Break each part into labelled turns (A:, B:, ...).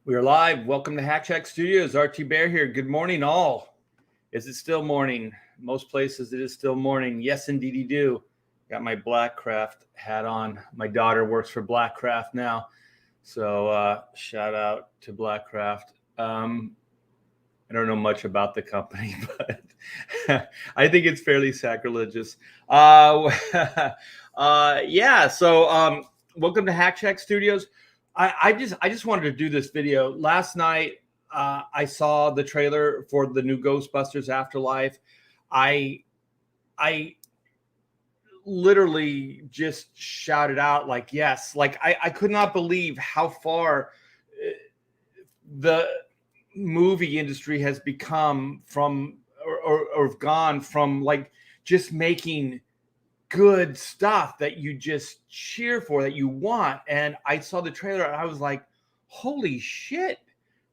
A: We are live. Welcome to Hack Shack Studios. RT Bear here. Good morning, all. Is it still morning? Most places it is still morning. Yes, indeedy do. Got my Blackcraft hat on. My daughter works for Blackcraft now. So shout out to Blackcraft. I don't know much about the company, but I think it's fairly sacrilegious. Yeah. So welcome to Hack Shack Studios. I just wanted to do this video. Last night, I saw the trailer for the new Ghostbusters Afterlife. I literally just shouted out like, yes. Like I could not believe how far the movie industry has become from or gone from like just making good stuff that you just cheer for, that you want. And I saw the trailer and I was like, holy shit,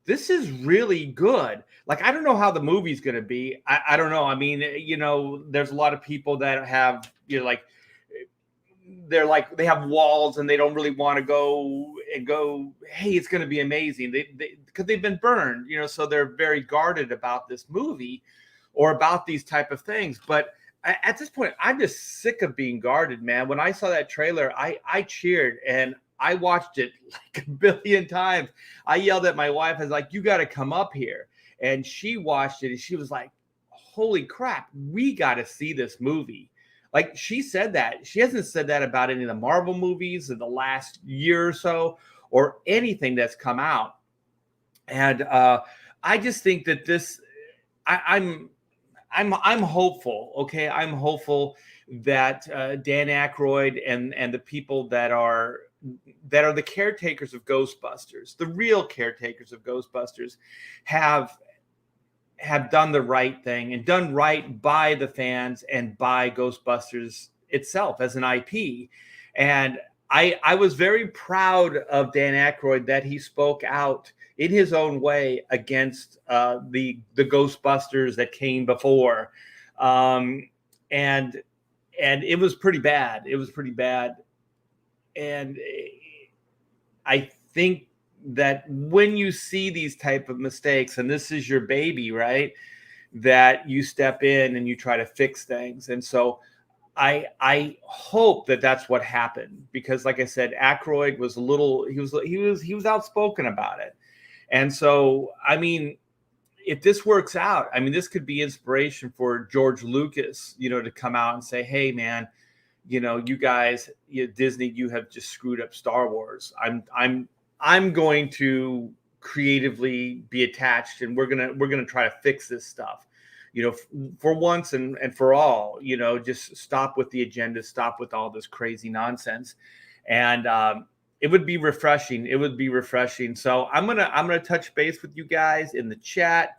A: this is really good. Like, I don't know how the movie's going to be. I don't know. I mean, there's a lot of people that have, they're like, they have walls and they don't really want to go, hey, it's going to be amazing. Because they've been burned, so they're very guarded about this movie or about these type of things. But at this point, I'm just sick of being guarded, man. When I saw that trailer, I cheered and I watched it like a billion times. I yelled at my wife. I was like, you got to come up here. And she watched it and she was like, holy crap, we got to see this movie. Like, she said that. She hasn't said that about any of the Marvel movies in the last year or so or anything that's come out. And I just think that this, I'm hopeful. Okay, I'm hopeful that Dan Aykroyd and the people that are the caretakers of Ghostbusters, the real caretakers of Ghostbusters, have done the right thing and done right by the fans and by Ghostbusters itself as an IP. And I was very proud of Dan Aykroyd that he spoke out in his own way against the Ghostbusters that came before, and it was pretty bad. It was pretty bad, and I think that when you see these type of mistakes, and this is your baby, right, that you step in and you try to fix things. And so I hope that that's what happened, because like I said, Aykroyd was he was outspoken about it. And so, I mean, if this works out, I mean, this could be inspiration for George Lucas, to come out and say, hey, man, you guys, Disney, you have just screwed up Star Wars. I'm going to creatively be attached, and we're gonna try to fix this stuff, for once and for all. Just stop with the agenda, stop with all this crazy nonsense, and it would be refreshing. It would be refreshing. So I'm gonna touch base with you guys in the chat.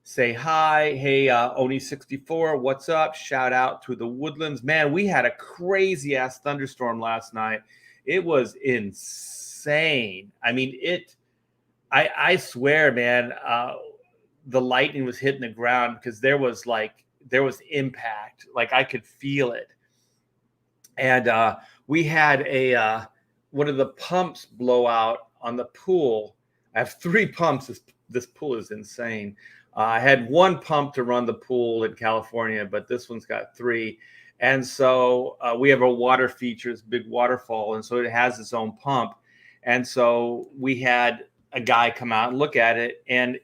A: Say hi. Hey, Oni64, what's up? Shout out to the Woodlands. Man, we had a crazy ass thunderstorm last night. It was insane. I mean, I swear, man, the lightning was hitting the ground because there was impact. Like, I could feel it. And we had one of the pumps blow out on the pool. I have 3 pumps. This pool is insane. I had 1 pump to run the pool in California, but this one's got 3. And so we have a water feature, this big waterfall, and so it has its own pump. And so we had a guy come out and look at it, and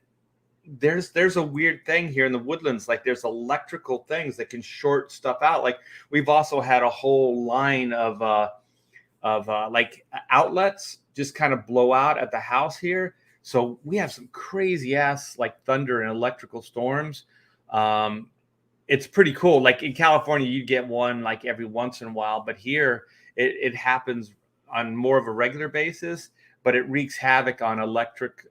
A: there's a weird thing here in the Woodlands. Like, there's electrical things that can short stuff out. Like, we've also had a whole line of like outlets just kind of blow out at the house here. So we have some crazy ass like thunder and electrical storms. It's pretty cool. Like, in California, you get one like every once in a while, but here it happens on more of a regular basis, but it wreaks havoc on electric,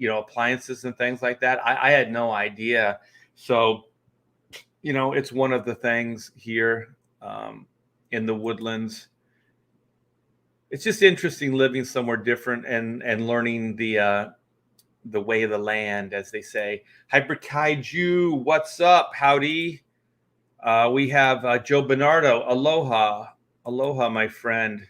A: appliances and things like that. I had no idea. So, it's one of the things here in the Woodlands. It's just interesting living somewhere different and learning the way of the land, as they say. Hyper Kaiju, what's up? Howdy. We have Joe Bernardo. Aloha, my friend.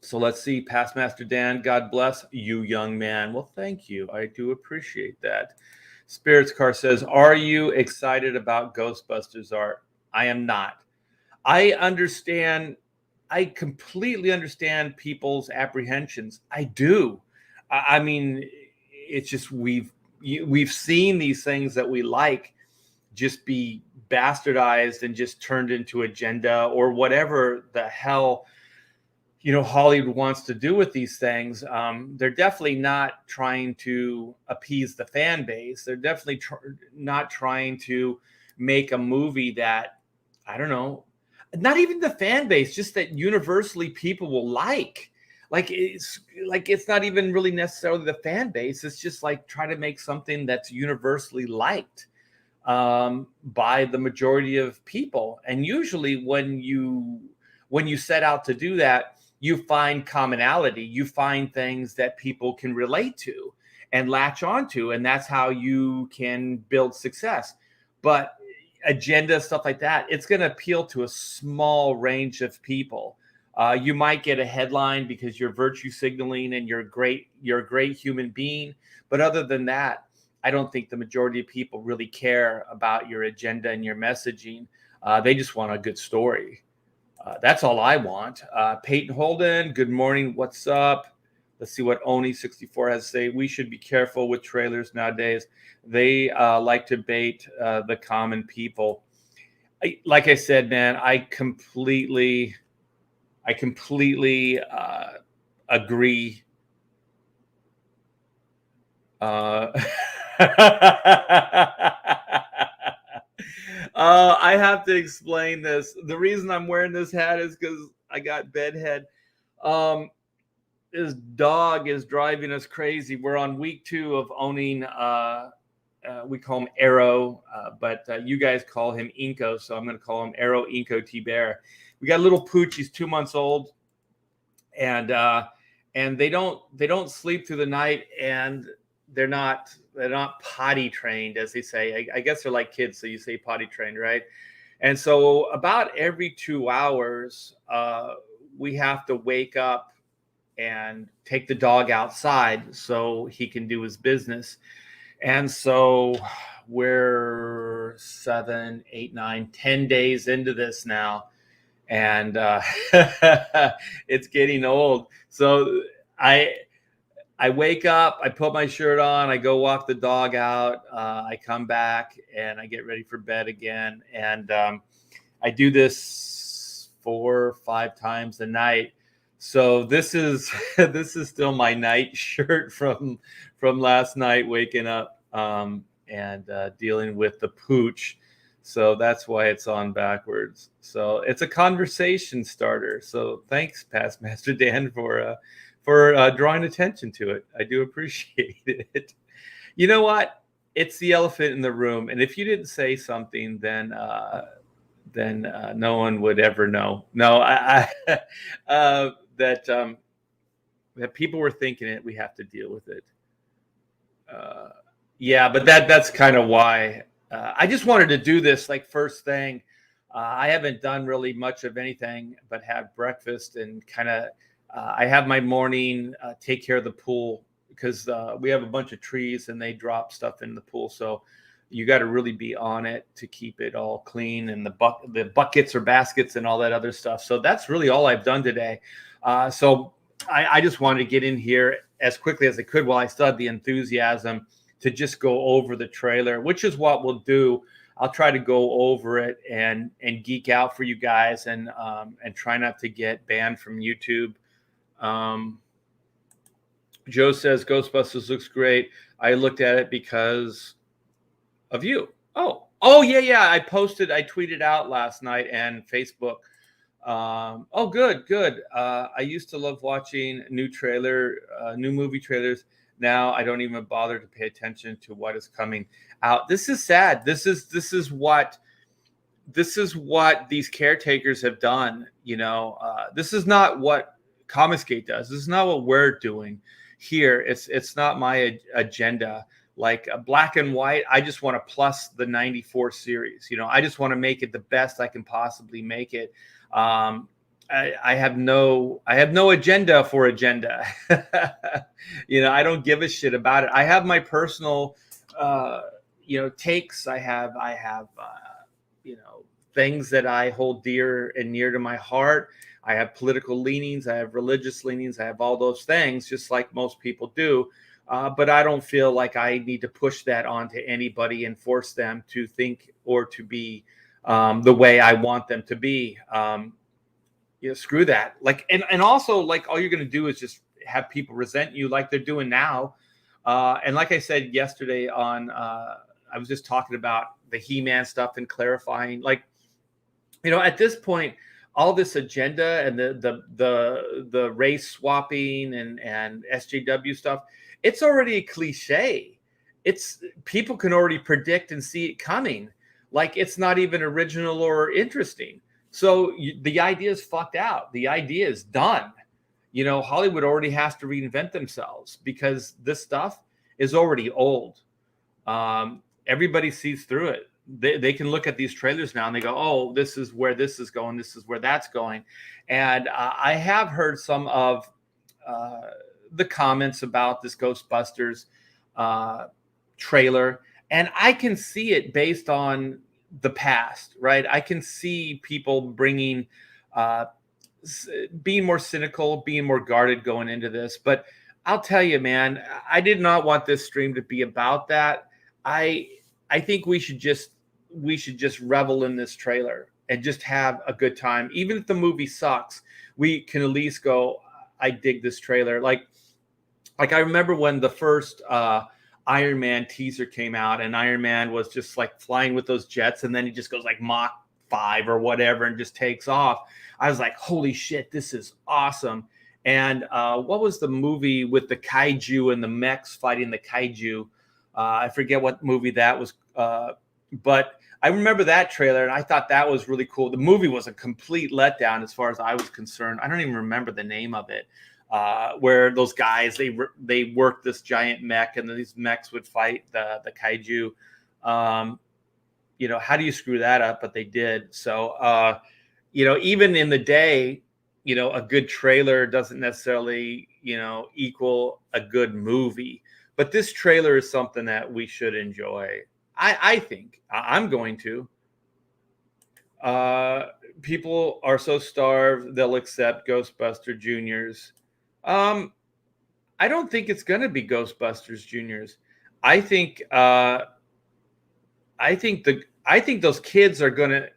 A: So let's see. Past Master Dan, God bless you, young man. Well, thank you. I do appreciate that. Spirits Car says, are you excited about Ghostbusters art? I am not. I understand. I completely understand people's apprehensions. I do. I mean, it's just we've seen these things that we like just be bastardized and just turned into agenda or whatever the hell Hollywood wants to do with these things. They're definitely not trying to appease the fan base. They're definitely not trying to make a movie that, I don't know, not even the fan base, just that universally people will like. It's not even really necessarily the fan base. It's just like trying to make something that's universally liked by the majority of people. And usually when you set out to do that, you find commonality, you find things that people can relate to and latch onto, and that's how you can build success. But agenda, stuff like that, it's going to appeal to a small range of people. You might get a headline because you're virtue signaling and you're a great human being. But other than that, I don't think the majority of people really care about your agenda and your messaging. They just want a good story. That's all I want. Peyton Holden, good morning. What's up? Let's see what Oni64 has to say. We should be careful with trailers nowadays. They like to bait the common people. Like I said, man, I completely agree. I have to explain this. The reason I'm wearing this hat is because I got bedhead. This dog is driving us crazy. We're on week 2 of owning. We call him Arrow, but you guys call him Inko, so I'm going to call him Arrow Inko T Bear. We got a little pooch. He's 2 months old, and they don't sleep through the night, and they're not potty trained, as they say. I guess they're like kids, so you say potty trained, right? And so about every 2 hours, we have to wake up and take the dog outside so he can do his business. And so we're 7, 8, 9, 10 days into this now, and it's getting old. So I wake up, I put my shirt on, I go walk the dog out, I come back and I get ready for bed again. And I do this 4 or 5 times a night. So this is still my night shirt from last night, waking up and dealing with the pooch. So that's why it's on backwards. So it's a conversation starter. So thanks, Past Master Dan, for drawing attention to it. I do appreciate it. You know what? It's the elephant in the room. And if you didn't say something, then no one would ever know. No, that people were thinking it. We have to deal with it. Yeah, but that's kind of why I just wanted to do this like first thing. I haven't done really much of anything but have breakfast and kind of. I have my morning, take care of the pool because we have a bunch of trees and they drop stuff in the pool. So you got to really be on it to keep it all clean and the buckets or baskets and all that other stuff. So that's really all I've done today. So I just wanted to get in here as quickly as I could while I still had the enthusiasm to just go over the trailer, which is what we'll do. I'll try to go over it and geek out for you guys and try not to get banned from YouTube. Joe says Ghostbusters looks great. I looked at it because of you. Oh yeah. I tweeted out last night and Facebook. Good. I used to love watching new movie trailers. Now I don't even bother to pay attention to what is coming out. This is sad. This is what these caretakers have done. This is not what Comicsgate does. This is not what we're doing here. It's not my agenda. Like Black and White, I just want to plus the 94 series. I just want to make it the best I can possibly make it. I have no agenda for agenda. I don't give a shit about it. I have my personal uh, takes. I have things that I hold dear and near to my heart. I have political leanings, I have religious leanings, I have all those things, just like most people do. But I don't feel like I need to push that onto anybody and force them to think or to be the way I want them to be. Screw that. Like, and also, like, all you're going to do is just have people resent you like they're doing now. And like I said yesterday I was just talking about the He-Man stuff and clarifying, like, at this point, all this agenda and the race swapping and SJW stuff, it's already a cliche. It's people can already predict and see it coming. Like, it's not even original or interesting. So the idea is fucked out. The idea is done. Hollywood already has to reinvent themselves because this stuff is already old. Everybody sees through it. They can look at these trailers now and they go, oh, this is where this is going. This is where that's going. And I have heard some of the comments about this Ghostbusters trailer, and I can see it based on the past, right? I can see people bringing, being more cynical, being more guarded going into this. But I'll tell you, man, I did not want this stream to be about that. I think we should just revel in this trailer and just have a good time. Even if the movie sucks, we can at least go, I dig this trailer. Like I remember when the first Iron Man teaser came out and Iron Man was just like flying with those jets, and then he just goes like Mach 5 or whatever and just takes off. I was like, holy shit, this is awesome. And what was the movie with the kaiju and the mechs fighting the kaiju? I forget what movie that was, but I remember that trailer and I thought that was really cool. The movie was a complete letdown as far as I was concerned. I don't even remember the name of it, where those guys, they worked this giant mech and these mechs would fight the kaiju. How do you screw that up? But they did. So, even in the day, a good trailer doesn't necessarily, equal a good movie. But this trailer is something that we should enjoy. I think I'm going to. People are so starved they'll accept Ghostbuster Juniors. I don't think it's going to be Ghostbusters Juniors. I think those kids are going to.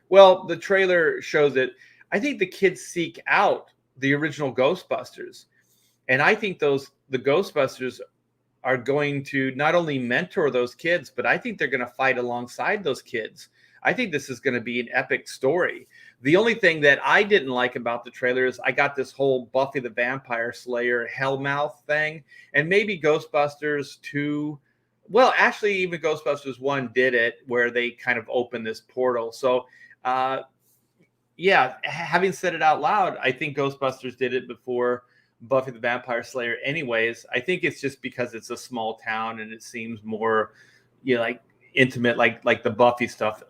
A: Well, the trailer shows it. I think the kids seek out the original Ghostbusters, and I think the Ghostbusters are going to not only mentor those kids, but I think they're going to fight alongside those kids. I think this is going to be an epic story. The only thing that I didn't like about the trailer is I got this whole Buffy the Vampire Slayer Hellmouth thing, and maybe Ghostbusters 2. Well, actually, even Ghostbusters 1 did it, where they kind of opened this portal. So, yeah, having said it out loud, I think Ghostbusters did it before Buffy the Vampire Slayer anyways. I think it's just because it's a small town and it seems more, like intimate, like the Buffy stuff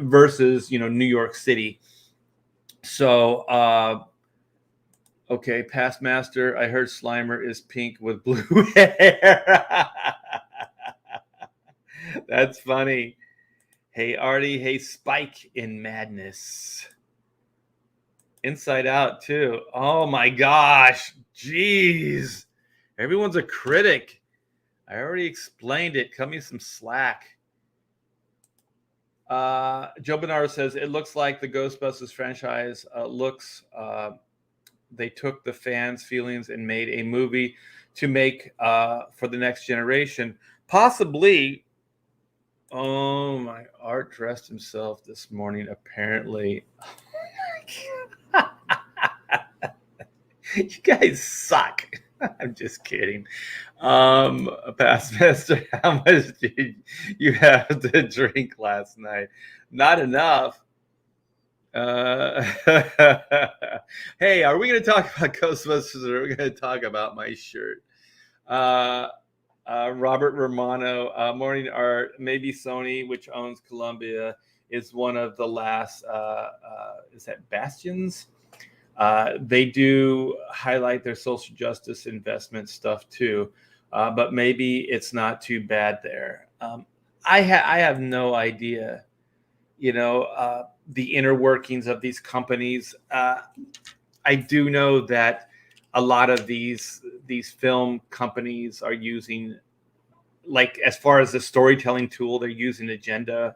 A: versus, New York City. So, okay, Past Master, I heard Slimer is pink with blue hair. That's funny. Hey, Artie. Hey, Spike in Madness. Inside Out, too. Oh, my gosh. Jeez. Everyone's a critic. I already explained it. Cut me some slack. Joe Bernardo says, it looks like the Ghostbusters franchise they took the fans' feelings and made a movie to make for the next generation. Possibly. Oh, my Art dressed himself this morning, apparently. You guys suck. I'm just kidding. Past Master, how much did you have to drink last night? Not enough. Hey, are we going to talk about Ghostbusters or are we going to talk about my shirt? Robert Romano, Morning Art, maybe Sony, which owns Columbia, is one of the last, is that bastions They do highlight their social justice investment stuff too, but maybe it's not too bad there. I have no idea, the inner workings of these companies. I do know that a lot of these film companies are using, like, as far as the storytelling tool, they're using Agenda.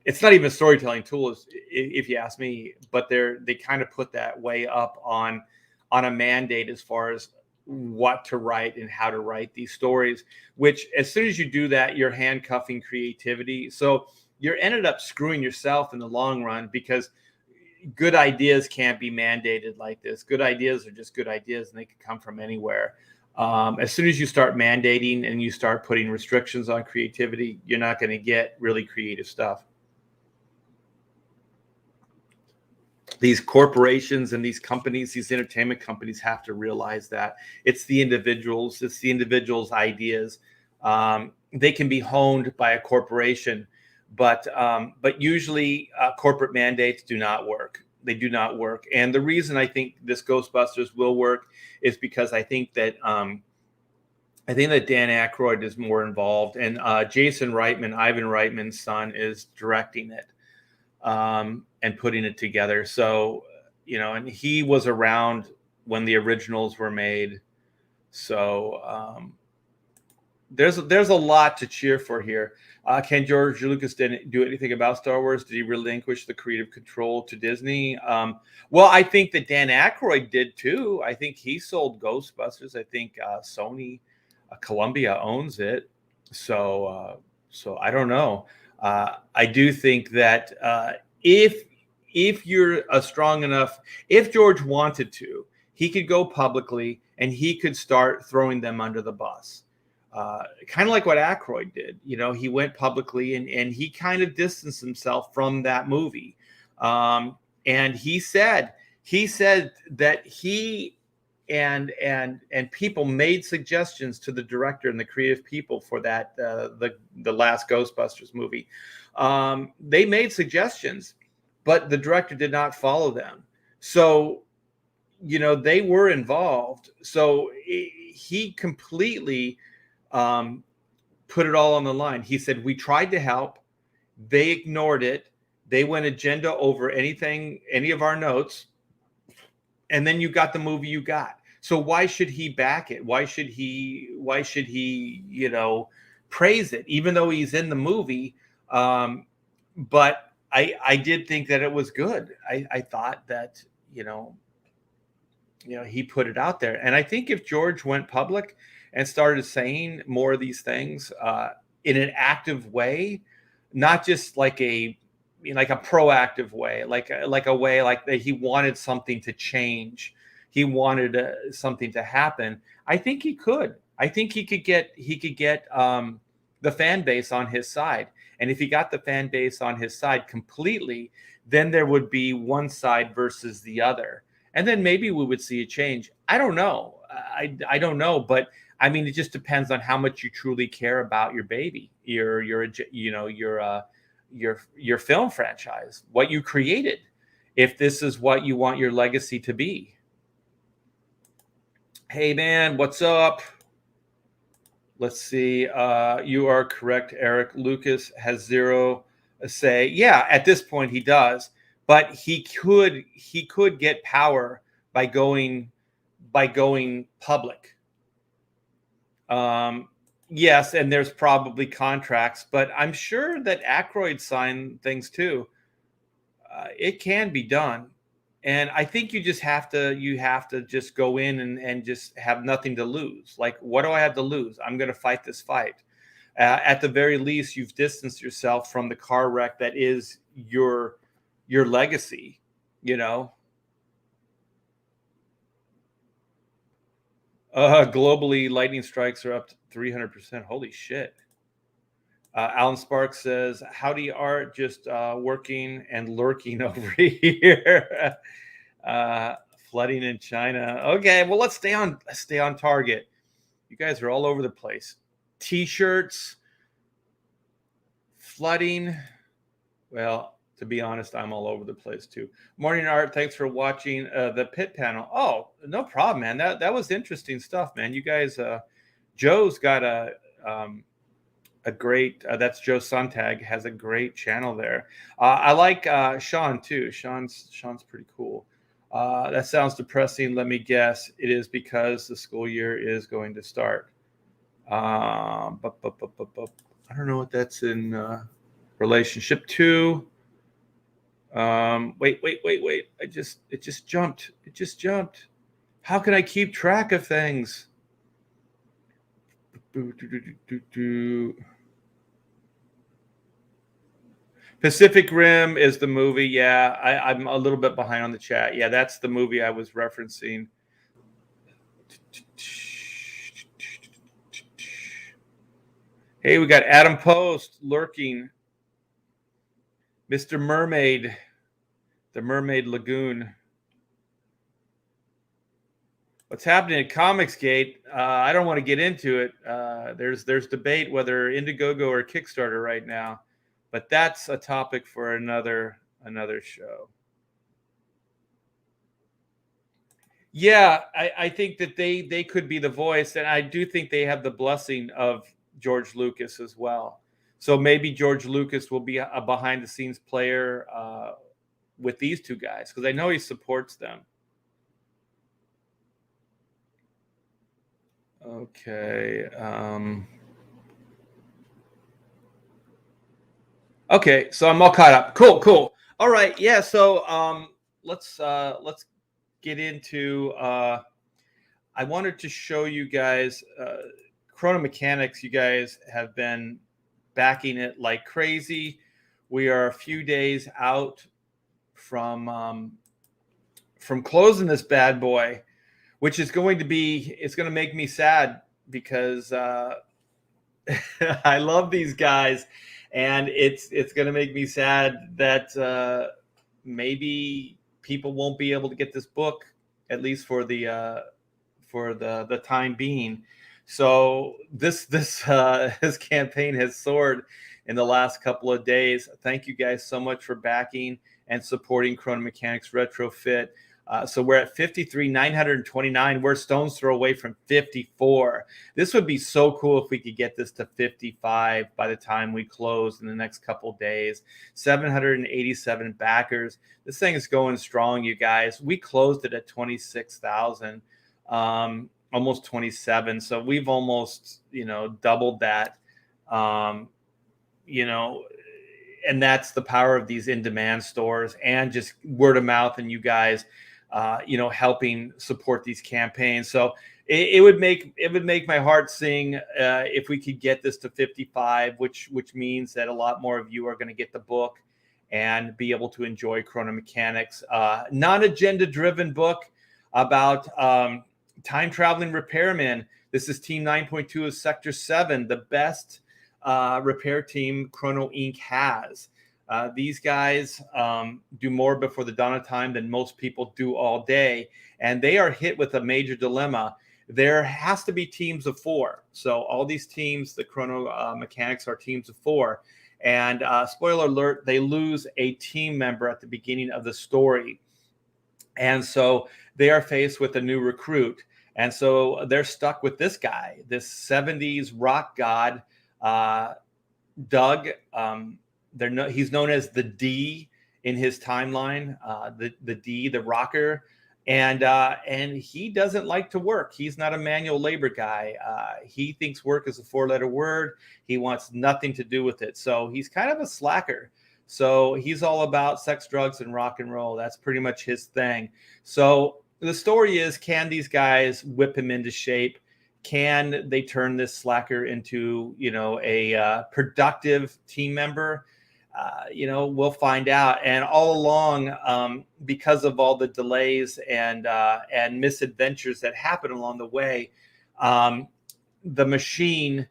A: It's not even a storytelling tool, if you ask me, but they kind of put that way up on a mandate as far as what to write and how to write these stories, which as soon as you do that, you're handcuffing creativity. So you're ended up screwing yourself in the long run, because good ideas can't be mandated like this. Good ideas are just good ideas, and they can come from anywhere. As soon as you start mandating and you start putting restrictions on creativity, you're not going to get really creative stuff. These corporations and these companies, these entertainment companies, have to realize that it's the individuals' ideas. They can be honed by a corporation, but usually corporate mandates do not work. They do not work. And the reason I think this Ghostbusters will work is because I think that Dan Aykroyd is more involved, and Jason Reitman, Ivan Reitman's son, is directing it. And putting it together. So, and he was around when the originals were made. So there's a lot to cheer for here. Can George Lucas didn't do anything about Star Wars? Did he relinquish the creative control to Disney? Well, I think that Dan Aykroyd did too. I think he sold Ghostbusters. I think Sony, Columbia owns it. So I don't know. I do think that if you're a strong enough, if George wanted to, he could go publicly and he could start throwing them under the bus. Kind of like what Aykroyd did. He went publicly and he kind of distanced himself from that movie. And he said that he and people made suggestions to the director and the creative people for that the last Ghostbusters movie. They made suggestions, but the director did not follow them. So they were involved. So he completely put it all on the line. He said, we tried to help. They ignored it. They went agenda over any of our notes. And then you got the movie you got. So why should he back it? Why should he praise it, even though he's in the movie? But I did think that it was good. I thought that, he put it out there. And I think if George went public and started saying more of these things in an active way, not just like a proactive way, like a way like that he wanted something to change, he wanted something to happen, I think he could. I think he could get the fan base on his side. And if he got the fan base on his side completely, then there would be one side versus the other. And then maybe we would see a change. I don't know. I don't know. But I mean, it just depends on how much you truly care about your baby, your film franchise, what you created, if this is what you want your legacy to be. Hey, man, what's up? Let's see. You are correct, Eric. Lucas has zero say. Yeah, at this point he does, but he could get power by going public. Yes, and there's probably contracts, but I'm sure that Aykroyd signed things too. It can be done. And I think you have to just go in and just have nothing to lose. Like, what do I have to lose? I'm going to fight this fight. At the very least, you've distanced yourself from the car wreck that is your legacy, Globally, lightning strikes are up to 300%. Holy shit. Alan Sparks says, howdy art, just working and lurking over here. Flooding in China. Okay, well, let's stay on target. You guys are all over the place. T-shirts, flooding. Well, To be honest, I'm all over the place too. Morning Art, thanks for watching the pit panel. Oh, no problem, man. That was interesting stuff, man. You guys, Joe's got a great. That's Joe Sontag, has a great channel there. I like Sean too. Sean's pretty cool. That sounds depressing. Let me guess. It is because the school year is going to start. I don't know what that's in relationship to. Wait. It just jumped. How can I keep track of things? Pacific Rim is the movie. Yeah, I'm a little bit behind on the chat. Yeah, that's the movie I was referencing. Hey, we got Adam Post lurking. Mr. Mermaid, the Mermaid Lagoon. What's happening at Comicsgate? I don't want to get into it. There's debate whether Indiegogo or Kickstarter right now, but that's a topic for another show. Yeah, I think that they could be the voice, and I do think they have the blessing of George Lucas as well. So maybe George Lucas will be a behind-the-scenes player with these two guys, because I know he supports them. Okay. Okay, so I'm all caught up. Cool. All right, yeah. So let's get into. I wanted to show you guys Chrono Mechanics. You guys have been backing it like crazy. We are a few days out from closing this bad boy, which is going to be. It's going to make me sad because I love these guys. And it's going to make me sad that maybe people won't be able to get this book, at least for the time being. So this campaign has soared in the last couple of days. Thank you guys so much for backing and supporting Chrono Mechanics Retrofit. So we're at 53,929. We're stone's throw away from 54. This would be so cool if we could get this to 55 by the time we close in the next couple days. 787 backers. This thing is going strong, you guys. We closed it at 26,000, almost 27. So we've almost, doubled that. And that's the power of these in-demand stores and just word of mouth and you guys helping support these campaigns. So it would make my heart sing if we could get this to 55, which means that a lot more of you are going to get the book and be able to enjoy Chrono Mechanics. Non-agenda driven book about time traveling repairmen. This is Team 9.2 of Sector 7, the best repair team Chrono Inc. has. These guys do more before the dawn of time than most people do all day, and they are hit with a major dilemma. There has to be teams of 4. So all these teams, the Chrono Mechanics are teams of 4. And spoiler alert, they lose a team member at the beginning of the story. And so they are faced with a new recruit. And so they're stuck with this guy, this 70s rock god, Doug. He's known as the D in his timeline, the D, the rocker, and he doesn't like to work. He's not a manual labor guy. He thinks work is a 4-letter word. He wants nothing to do with it. So he's kind of a slacker. So he's all about sex, drugs, and rock and roll. That's pretty much his thing. So the story is, can these guys whip him into shape? Can they turn this slacker into, a productive team member? We'll find out. And all along, because of all the delays and misadventures that happen along the way, the machine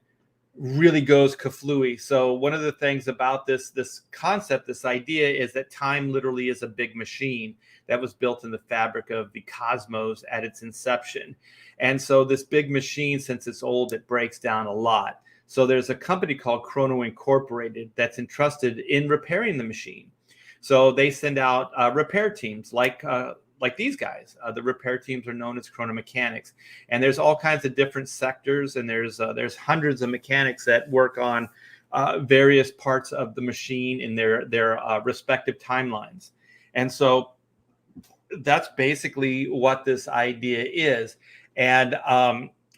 A: really goes kaflooey. So one of the things about this concept, this idea, is that time literally is a big machine that was built in the fabric of the cosmos at its inception. And so this big machine, since it's old, it breaks down a lot. So there's a company called Chrono Incorporated that's entrusted in repairing the machine. So they send out repair teams like these guys. The repair teams are known as chronomechanics, and there's all kinds of different sectors, and there's hundreds of mechanics that work on various parts of the machine in their respective timelines. And so that's basically what this idea is. And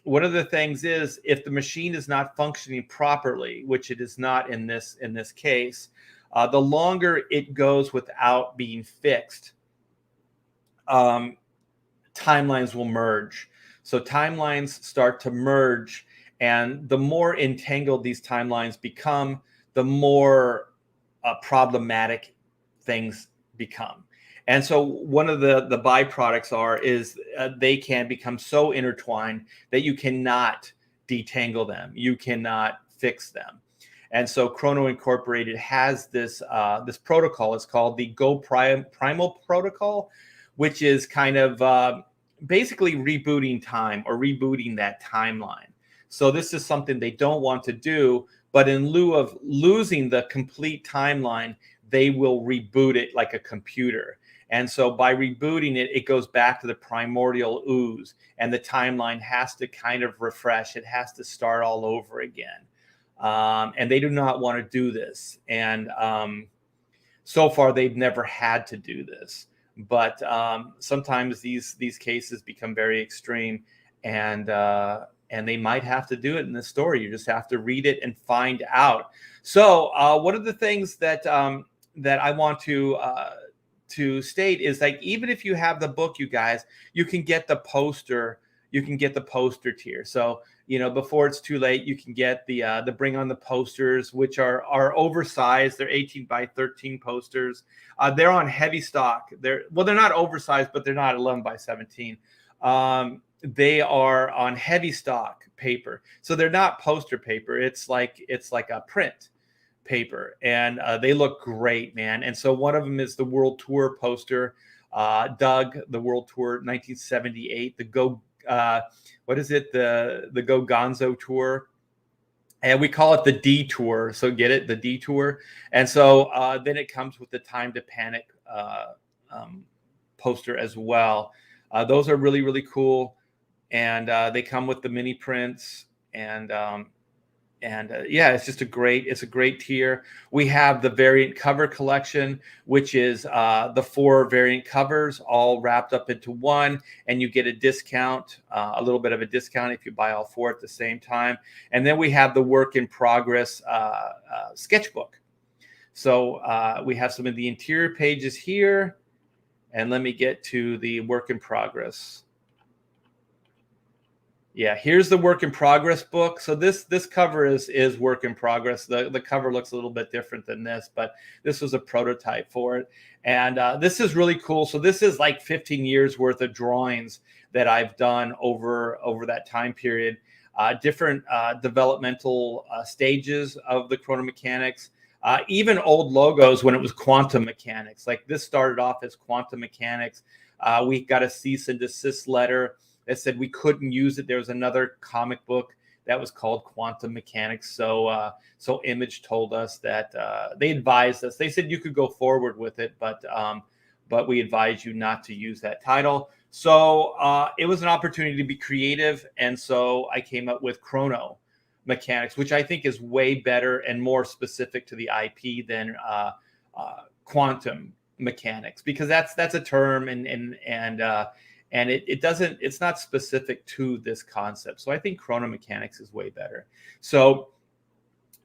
A: one of the things is, if the machine is not functioning properly, which it is not in this case, the longer it goes without being fixed, timelines will merge. So timelines start to merge, and the more entangled these timelines become, the more problematic things become. And so one of the byproducts is they can become so intertwined that you cannot detangle them. You cannot fix them. And so Chrono Incorporated has this protocol. It's called the Go Primal Protocol, which is kind of basically rebooting time, or rebooting that timeline. So this is something they don't want to do, but in lieu of losing the complete timeline, they will reboot it like a computer. And so by rebooting it, it goes back to the primordial ooze, and the timeline has to kind of refresh. It has to start all over again. And they do not want to do this. And so far, they've never had to do this. But sometimes these cases become very extreme, and they might have to do it in this story. You just have to read it and find out. So one of the things that I want to state is, like, even if you have the book, you guys, you can get the poster. You can get the poster tier. So, before it's too late, you can get the Bring on the posters, which are oversized. They're 18 by 13 posters. They're on heavy stock. They're not oversized, but they're not 11 by 17. They are on heavy stock paper. So they're not poster paper. It's like a print paper, and they look great, man. And so one of them is the World Tour poster. Doug, the World Tour 1978, the Go what is it, the Go Gonzo Tour, and we call it the D Tour. So get it, the D Tour. And so then it comes with the Time to Panic poster as well. Those are really, really cool, and they come with the mini prints, and yeah, it's a great tier. We have the variant cover collection, which is the 4 variant covers all wrapped up into one, and you get a discount, a little bit of a discount if you buy all 4 at the same time. And then we have the work in progress sketchbook. So we have some of the interior pages here, and let me get to the work in progress. Yeah, here's the work in progress book. So this cover is work in progress. The cover looks a little bit different than this, but this was a prototype for it. And this is really cool. So this is like 15 years worth of drawings that I've done over that time period. Different developmental stages of the chrono mechanics. Even old logos when it was quantum mechanics. Like this started off as quantum mechanics. We got a cease and desist letter that said we couldn't use it. There was another comic book that was called Quantum Mechanics. So Image told us that they advised us. They said you could go forward with it, but we advise you not to use that title. So it was an opportunity to be creative, and so I came up with Chrono Mechanics, which I think is way better and more specific to the IP than Quantum Mechanics, because that's a term and it's not specific to this concept. So I think Chrono Mechanics is way better. So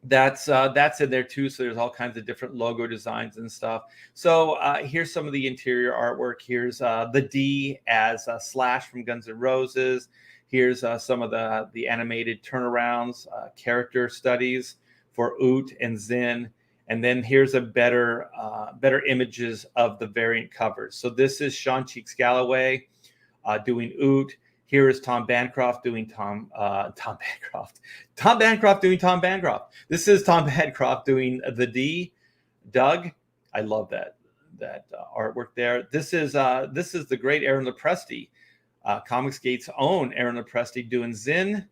A: that's in there too. So there's all kinds of different logo designs and stuff. So here's some of the interior artwork. Here's the D as Slash from Guns N' Roses. Here's some of the animated turnarounds, character studies for Oot and Zin. And then here's a better images of the variant covers. So this is Sean Cheeks Galloway doing Oot. Here is Tom Bancroft doing Tom Bancroft. Tom Bancroft doing Tom Bancroft. This is Tom Bancroft doing the D. Doug, I love that artwork there. This is the great Aaron Lopresti, Comicsgate's own Aaron Lopresti doing Zin.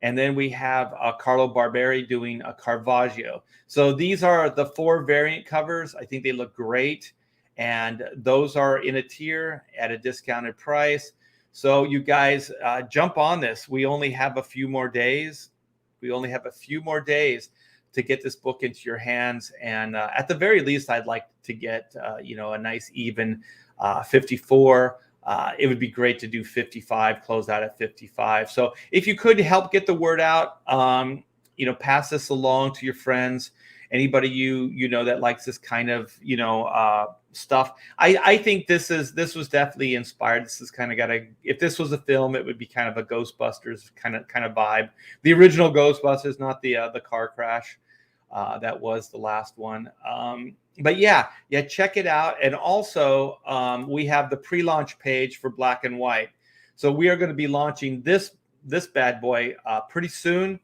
A: And then we have Carlo Barberi doing a Caravaggio. So these are the 4 variant covers. I think they look great. And those are in a tier at a discounted price. So you guys jump on this. We only have a few more days. We only have a few more days to get this book into your hands. And at the very least, I'd like to get, a nice even 54. It would be great to do 55, close out at 55. So if you could help get the word out, pass this along to your friends, anybody you know that likes this kind of, stuff. I think this was definitely inspired. This is kind of if this was a film, it would be kind of a Ghostbusters kind of vibe. The original Ghostbusters, not the car crash. That was the last one. But yeah, check it out. And also, we have the pre-launch page for Black and White. So we are going to be launching this bad boy pretty soon.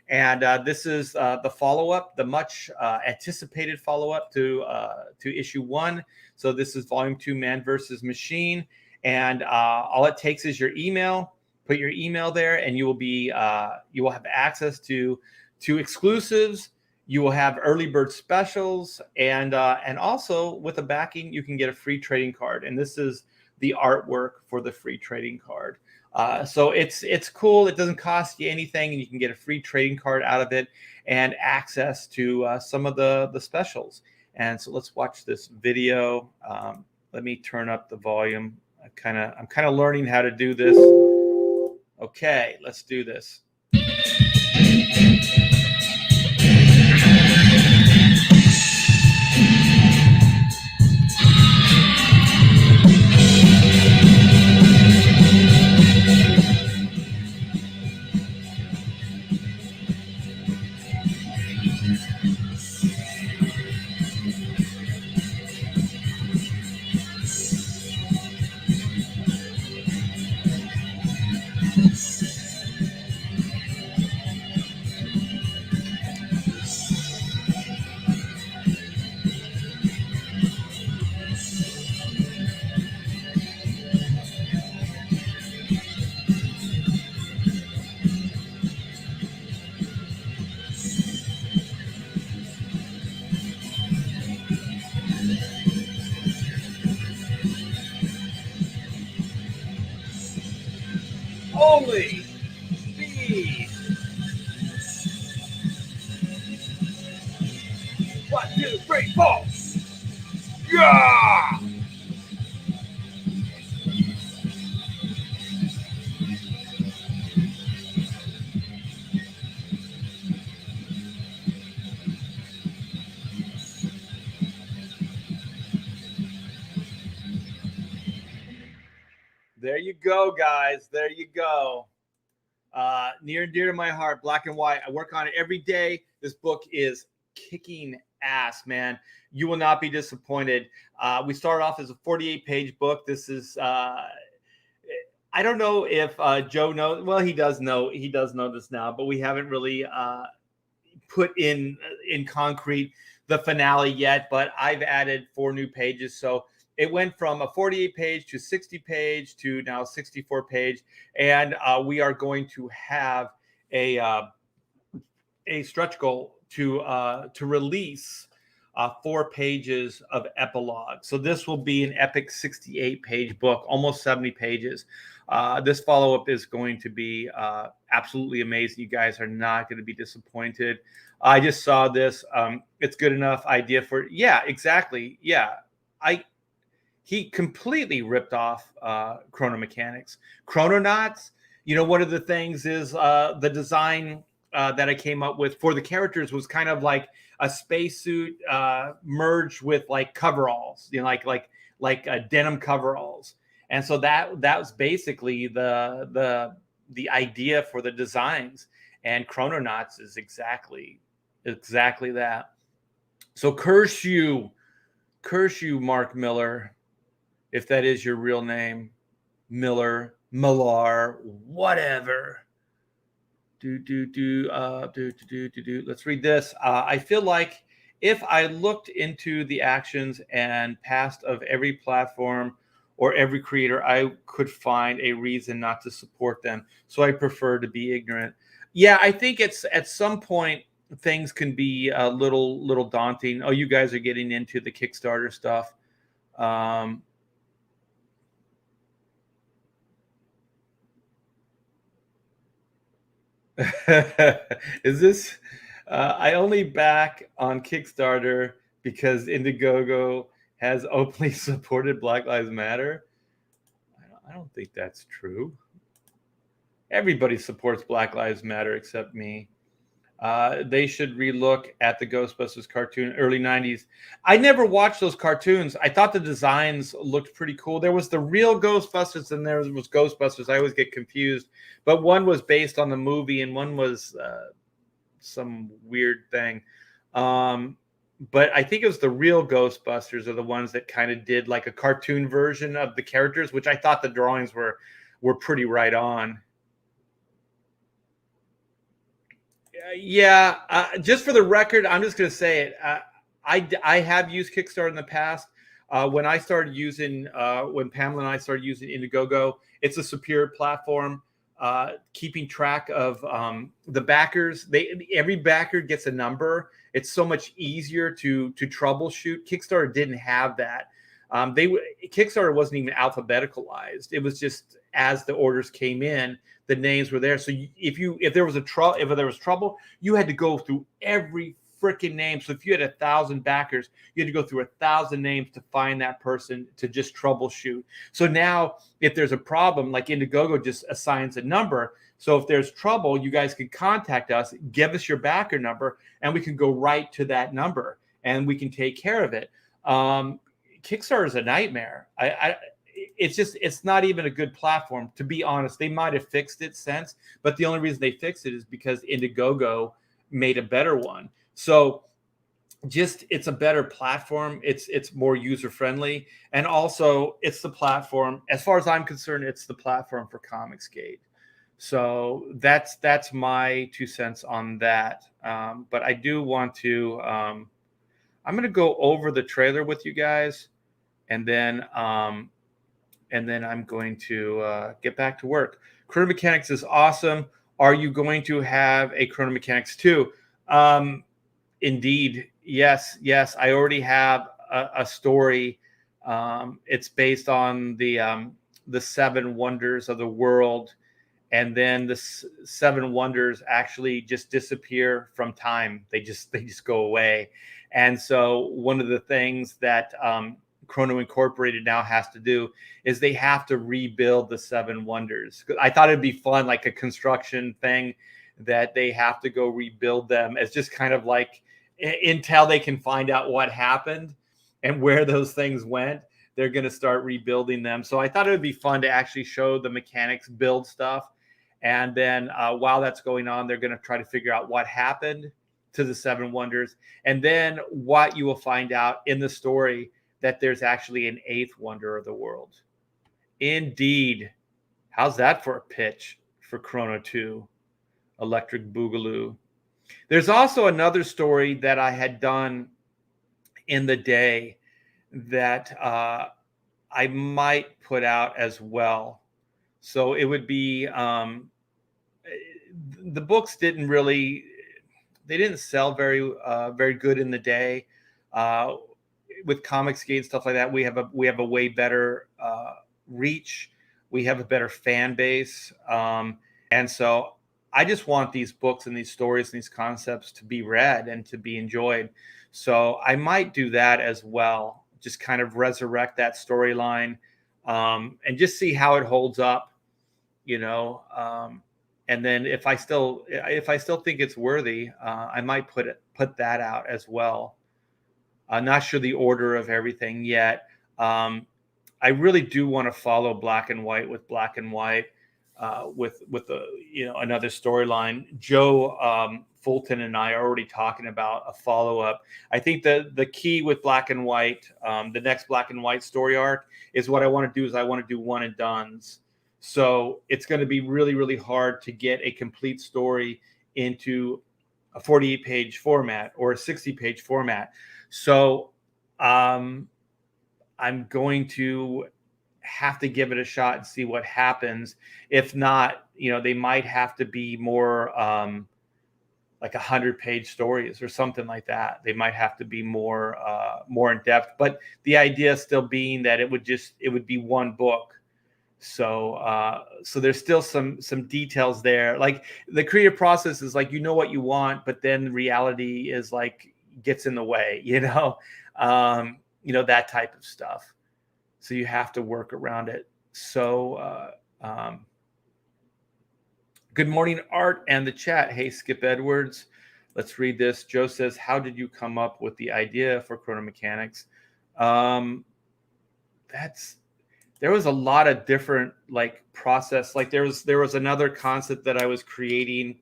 A: And this is the follow-up, the much anticipated follow-up to issue 1. So this is volume 2, Man versus Machine. And all it takes is your email. Put your email there, and you will have access to exclusives. You will have early bird specials, and also with the backing, you can get a free trading card. And this is the artwork for the free trading card. So it's cool. It doesn't cost you anything, and you can get a free trading card out of it and access to some of the specials. And so let's watch this video. Let me turn up the volume. I'm kind of learning how to do this. Okay, let's do this. Only speed. 1, 2, 3, 4. Yeah! There you go, guys. There you go. Near and dear to my heart, Black and White. I work on it every day. This book is kicking ass, man. You will not be disappointed. We started off as a 48-page book. This is I don't know if Joe knows. Well, he does know. He does know this now, but we haven't really put in concrete the finale yet. But I've added 4 new pages, so it went from a 48-page to 60-page to now 64-page, and we are going to have a stretch goal to release 4 pages of epilogue. So this will be an epic 68-page book, almost 70 pages. This follow-up is going to be absolutely amazing. You guys are not going to be disappointed. I just saw this. It's good enough idea for, yeah, exactly. Yeah. He completely ripped off Chrono Mechanics. Chrononauts, one of the things is the design that I came up with for the characters was kind of like a spacesuit merged with like coveralls, like denim coveralls. And so that was basically the idea for the designs. And Chrononauts is exactly that. So curse you, Mark Millar. If that is your real name, Millar, whatever. Let's read this. I feel like if I looked into the actions and past of every platform or every creator, I could find a reason not to support them. So I prefer to be ignorant. Yeah, I think it's at some point things can be a little daunting. Oh, you guys are getting into the Kickstarter stuff. Um, is this? I only back on Kickstarter because Indiegogo has openly supported Black Lives Matter. I don't think that's true. Everybody supports Black Lives Matter except me. They should relook at the Ghostbusters cartoon, early 90s. I never watched those cartoons. I thought the designs looked pretty cool. There was the real Ghostbusters and there was Ghostbusters. I always get confused. But one was based on the movie and one was some weird thing. But I think it was the real Ghostbusters are the ones that kind of did like a cartoon version of the characters, which I thought the drawings were pretty right on. Yeah, just for the record, I'm just going to say it. I have used Kickstarter in the past. When I started using, when Pamela and I started using Indiegogo, it's a superior platform. Keeping track of the backers, every backer gets a number. It's so much easier to troubleshoot. Kickstarter didn't have that. Kickstarter wasn't even alphabeticalized. It was just as the orders came in, the names were there. So if there was trouble, you had to go through every freaking name. So if you had 1,000 backers, you had to go through 1,000 names to find that person to just troubleshoot. So now if there's a problem, like Indiegogo just assigns a number. So if there's trouble, you guys can contact us, give us your backer number, and we can go right to that number and we can take care of it. Kickstarter is a nightmare. It's not even a good platform, to be honest. They might have fixed it since, but the only reason they fixed it is because Indiegogo made a better one. So just it's a better platform. It's more user friendly, and also it's the platform. As far as I'm concerned, it's the platform for Comicsgate. So that's my 2 cents on that. But I do want to. I'm going to go over the trailer with you guys, and then I'm going to get back to work. Chrono Mechanics is awesome. Are you going to have a Chrono Mechanics 2? Indeed, yes. I already have a story. It's based on the seven wonders of the world, and then the seven wonders actually just disappear from time. They just go away. And so one of the things that Chrono Incorporated now has to do is they have to rebuild the seven wonders. I thought it'd be fun, like a construction thing, that they have to go rebuild them. It's just kind of like until they can find out what happened and where those things went, they're going to start rebuilding them. So I thought it would be fun to actually show the mechanics build stuff. And then while that's going on, they're going to try to figure out what happened to the seven wonders. And then what you will find out in the story, that there's actually an eighth wonder of the world. Indeed. How's that for a pitch for Chrono 2, Electric Boogaloo? There's also another story that I had done in the day that I might put out as well. So it would be the books didn't sell very good in the day. With Comicsgate and stuff like that, we have a way better reach. We have a better fan base, and so I just want these books and these stories and these concepts to be read and to be enjoyed. So I might do that as well. Just kind of resurrect that storyline and just see how it holds up, and then if I still think it's worthy, I might put that out as well. I'm not sure the order of everything yet. I really do want to follow Black and White with Black and White with another storyline. Joe Fulton and I are already talking about a follow up. I think the key with Black and White, the next Black and White story arc, is what I want to do is I want to do one and dones. So it's going to be really, really hard to get a complete story into a 48-page format or a 60-page format. So I'm going to have to give it a shot and see what happens. If not, they might have to be more like 100-page stories or something like that. They might have to be more in depth. But the idea still being that it would be one book. So there's still some details there. Like the creative process is like, what you want, but then reality is like gets in the way, that type of stuff. So you have to work around it. So good morning, Art and the chat. Hey, Skip Edwards. Let's read this. Joe says, how did you come up with the idea for Chrono Mechanics? There was a lot of different like process. Like there was another concept that I was creating.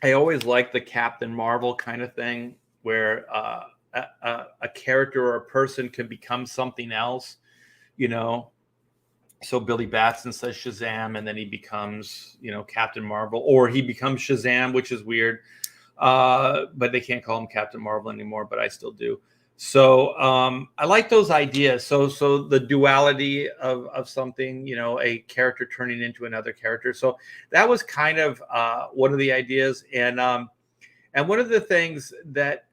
A: I always liked the Captain Marvel kind of thing where a character or a person can become something else, So Billy Batson says Shazam, and then he becomes, Captain Marvel, or he becomes Shazam, which is weird. But they can't call him Captain Marvel anymore, but I still do. So I like those ideas. So the duality of something, a character turning into another character. So that was kind of one of the ideas. And one of the things that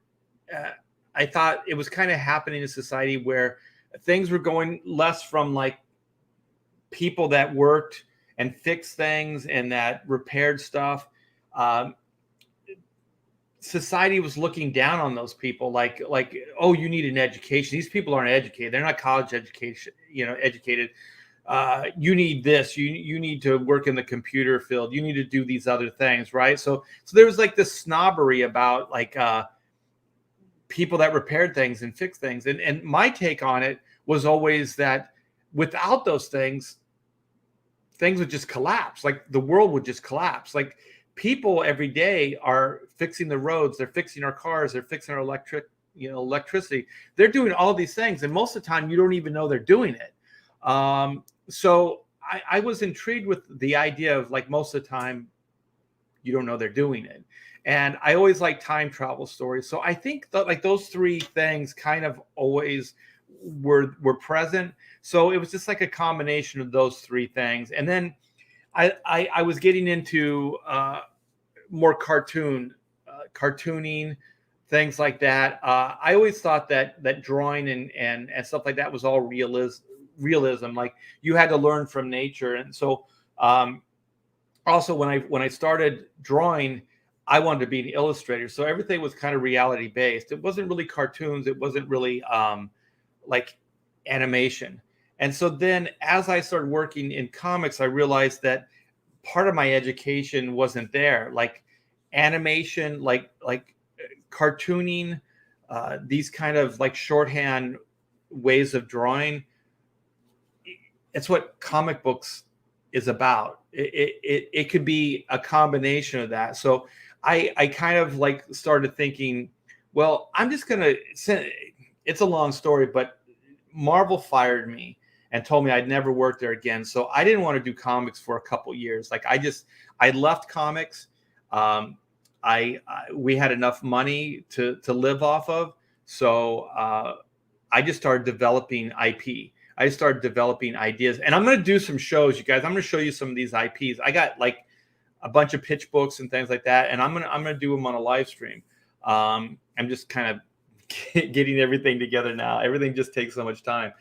A: I thought it was kind of happening in society where things were going less from like people that worked and fixed things and that repaired stuff. Society was looking down on those people like, oh, you need an education. These people aren't educated. They're not college education, educated. You need this, you need to work in the computer field. You need to do these other things. Right. So there was like this snobbery about like, people that repaired things and fixed things. And my take on it was always that without those things would just collapse. Like the world would just collapse. Like people every day are fixing the roads. They're fixing our cars. They're fixing our electricity. They're doing all these things. And most of the time you don't even know they're doing it. So I was intrigued with the idea of like most of the time you don't know they're doing it. And I always like time travel stories. So I think that like those three things kind of always were present. So it was just like a combination of those three things. And then I was getting into more cartooning, things like that. I always thought that drawing and stuff like that was all realism. Like you had to learn from nature. And so also when I started drawing, I wanted to be an illustrator. So everything was kind of reality based. It wasn't really cartoons. It wasn't really like animation. And so then as I started working in comics, I realized that part of my education wasn't there. Like animation, like cartooning, these kind of like shorthand ways of drawing. It's what comic books is about. It could be a combination of that. So I kind of like started thinking, well, I'm just going to send, it's a long story, but Marvel fired me and told me I'd never work there again. So I didn't want to do comics for a couple years. Like I left comics. We had enough money to live off of. So I just started developing IP. I started developing ideas, and I'm going to do some shows, you guys. I'm going to show you some of these IPs. I got like a bunch of pitch books and things like that, and I'm going to do them on a live stream. I'm just kind of getting everything together now. Everything just takes so much time.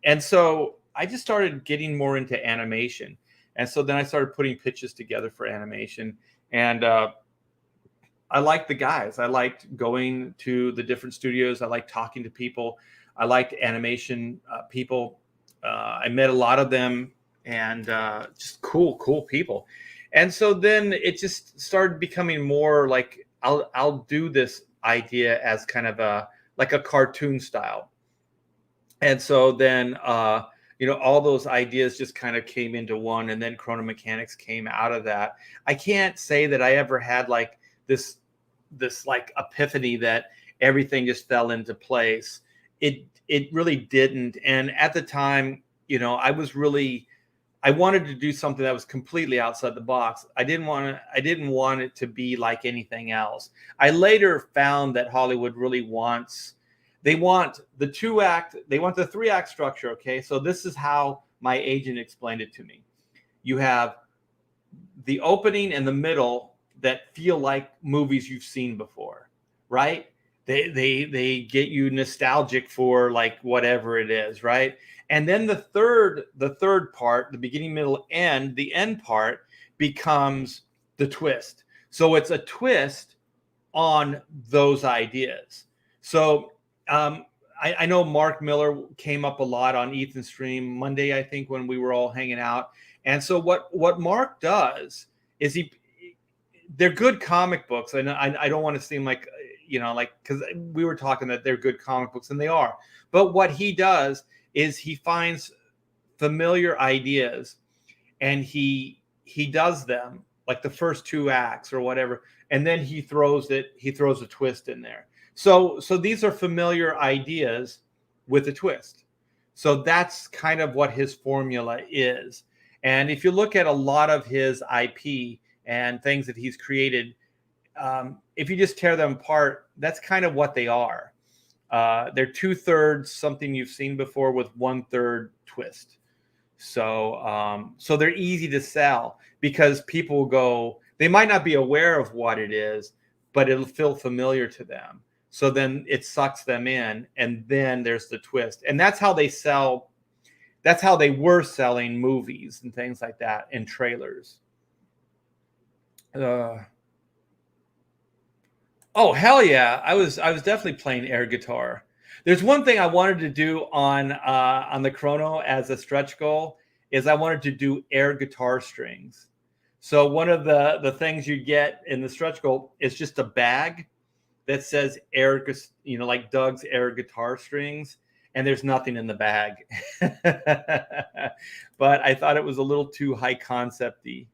A: And so I just started getting more into animation. And so then I started putting pitches together for animation. And I liked the guys. I liked going to the different studios. I liked talking to people. I liked animation people. I met a lot of them, and just cool people. And so then it just started becoming more like I'll do this idea as kind of a cartoon style. And so then all those ideas just kind of came into one, and then Chrono Mechanics came out of that. I can't say that I ever had like this like epiphany that everything just fell into place. It really didn't. And at the time, I wanted to do something that was completely outside the box. I didn't want it to be like anything else. I later found that Hollywood really wants They want the 2-act, they want the 3-act structure. Okay, so this is how my agent explained it to me. You have the opening and the middle that feel like movies you've seen before, right? They get you nostalgic for like whatever it is, right? And then the third part, the beginning, middle, end, the end part becomes the twist. So it's a twist on those ideas. So I know Mark Miller came up a lot on Ethan's stream Monday, I think, when we were all hanging out. And so what Mark does is they're good comic books, and I don't want to seem like, like, because we were talking that they're good comic books, and they are. But what he does is he finds familiar ideas, and he does them like the first 2 acts or whatever, and then he throws a twist in there. So these are familiar ideas with a twist. So that's kind of what his formula is. And if you look at a lot of his IP and things that he's created, if you just tear them apart, that's kind of what they are. They're 2/3 something you've seen before with 1/3 twist. So they're easy to sell because people go, they might not be aware of what it is, but it'll feel familiar to them. So then it sucks them in, and then there's the twist. And that's how they sell. That's how they were selling movies and things like that in trailers. Oh, hell yeah. I was definitely playing air guitar. There's one thing I wanted to do on the Chrono as a stretch goal is I wanted to do air guitar strings. So one of the things you get in the stretch goal is just a bag that says air, like Doug's air guitar strings, and there's nothing in the bag. But I thought it was a little too high concept-y.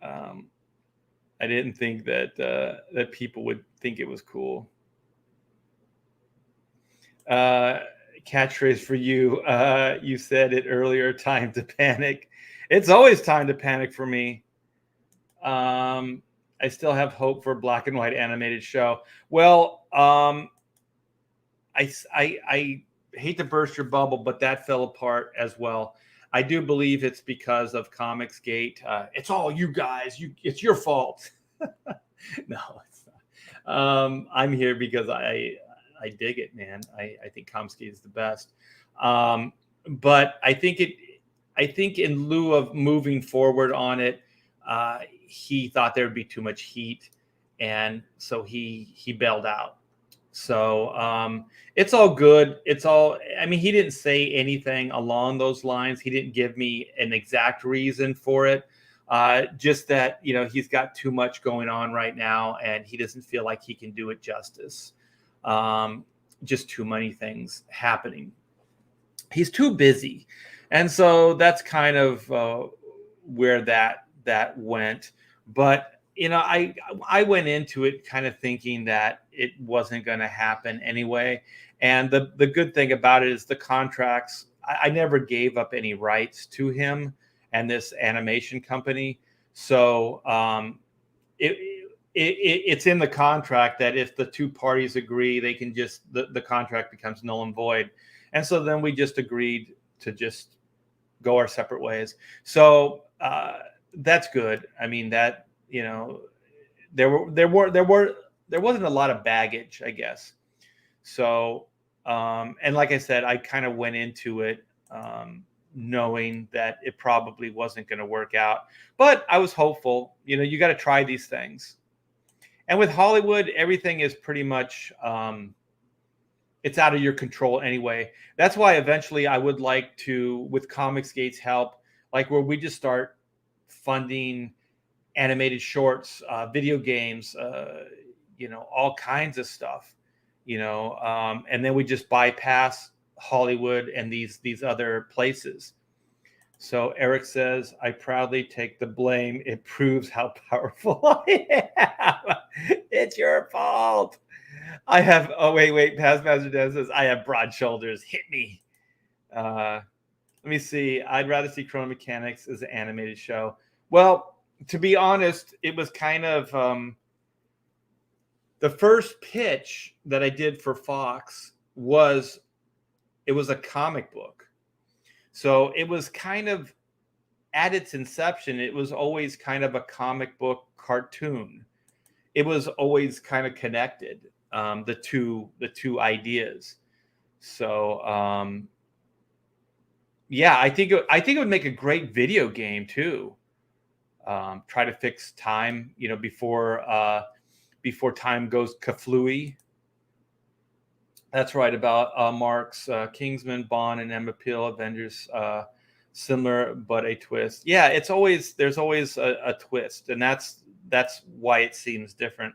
A: I didn't think that people would think it was cool. Catchphrase for you. You said it earlier, time to panic. It's always time to panic for me. I still have hope for a black and white animated show. Well, I hate to burst your bubble, but that fell apart as well. I do believe it's because of Comicsgate. It's all you guys. It's your fault. No, it's not. I'm here because I dig it, man. I think Comicsgate is the best. But I think in lieu of moving forward on it, he thought there would be too much heat, and so he bailed out. So it's all good. I mean, he didn't say anything along those lines. He didn't give me an exact reason for it. Just that, he's got too much going on right now, and he doesn't feel like he can do it justice. Just too many things happening. He's too busy. And so that's kind of where that went. But I went into it kind of thinking that it wasn't going to happen anyway. And the good thing about it is the contracts. I never gave up any rights to him and this animation company. So it's in the contract that if the two parties agree, they can just the contract becomes null and void. And so then we just agreed to just go our separate ways. So that's good. I mean that. There wasn't a lot of baggage, I guess. So, and like I said, I kind of went into it knowing that it probably wasn't going to work out, but I was hopeful. You got to try these things. And with Hollywood, everything is pretty much it's out of your control anyway. That's why eventually I would like to, with Comicsgate's help, like where we just start funding animated shorts, video games, all kinds of stuff, and then we just bypass Hollywood and these other places. So Eric says, I proudly take the blame. It proves how powerful I am. It's your fault. I have, Past Master Dan says, I have broad shoulders. Hit me. Let me see. I'd rather see Chrono Mechanics as an animated show. Well, to be honest, it was kind of The first pitch that I did for Fox was a comic book. So it was kind of at its inception, it was always kind of a comic book cartoon. It was always kind of connected, the two ideas. So yeah, I think it would make a great video game too. Try to fix time, before time goes kaflooey. That's right about Mark's Kingsman, Bond, and Emma Peel, Avengers. Similar, but a twist. Yeah, there's always a twist, and that's why it seems different.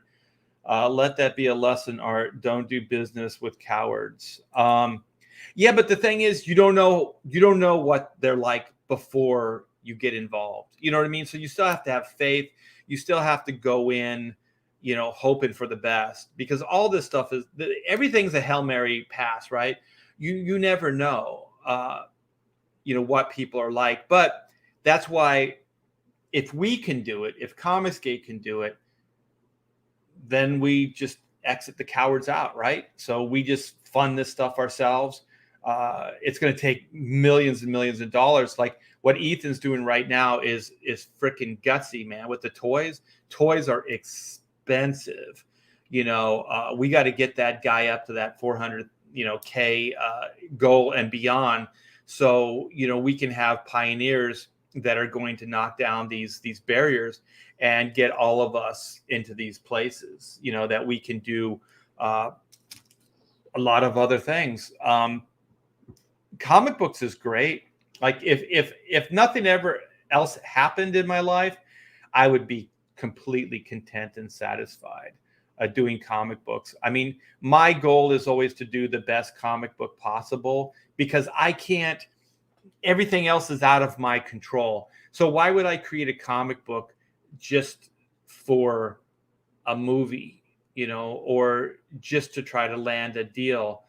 A: Let that be a lesson, Art. Don't do business with cowards. Yeah, but the thing is, you don't know what they're like before you get involved. You know what I mean? So you still have to have faith. You still have to go in, hoping for the best, because all this stuff everything's a Hail Mary pass, right? You never know, what people are like. But that's why, if we can do it, if Comicsgate can do it, then we just exit the cowards out, right? So we just fund this stuff ourselves. It's going to take millions and millions of dollars. Like what Ethan's doing right now is freaking gutsy, man. With the toys are expensive. We got to get that guy up to that 400, K goal and beyond. So, we can have pioneers that are going to knock down these barriers and get all of us into these places, that we can do a lot of other things. Comic books is great. Like if nothing ever else happened in my life, I would be completely content and satisfied doing comic books. I mean, my goal is always to do the best comic book possible, because everything else is out of my control. So why would I create a comic book just for a movie, or just to try to land a deal?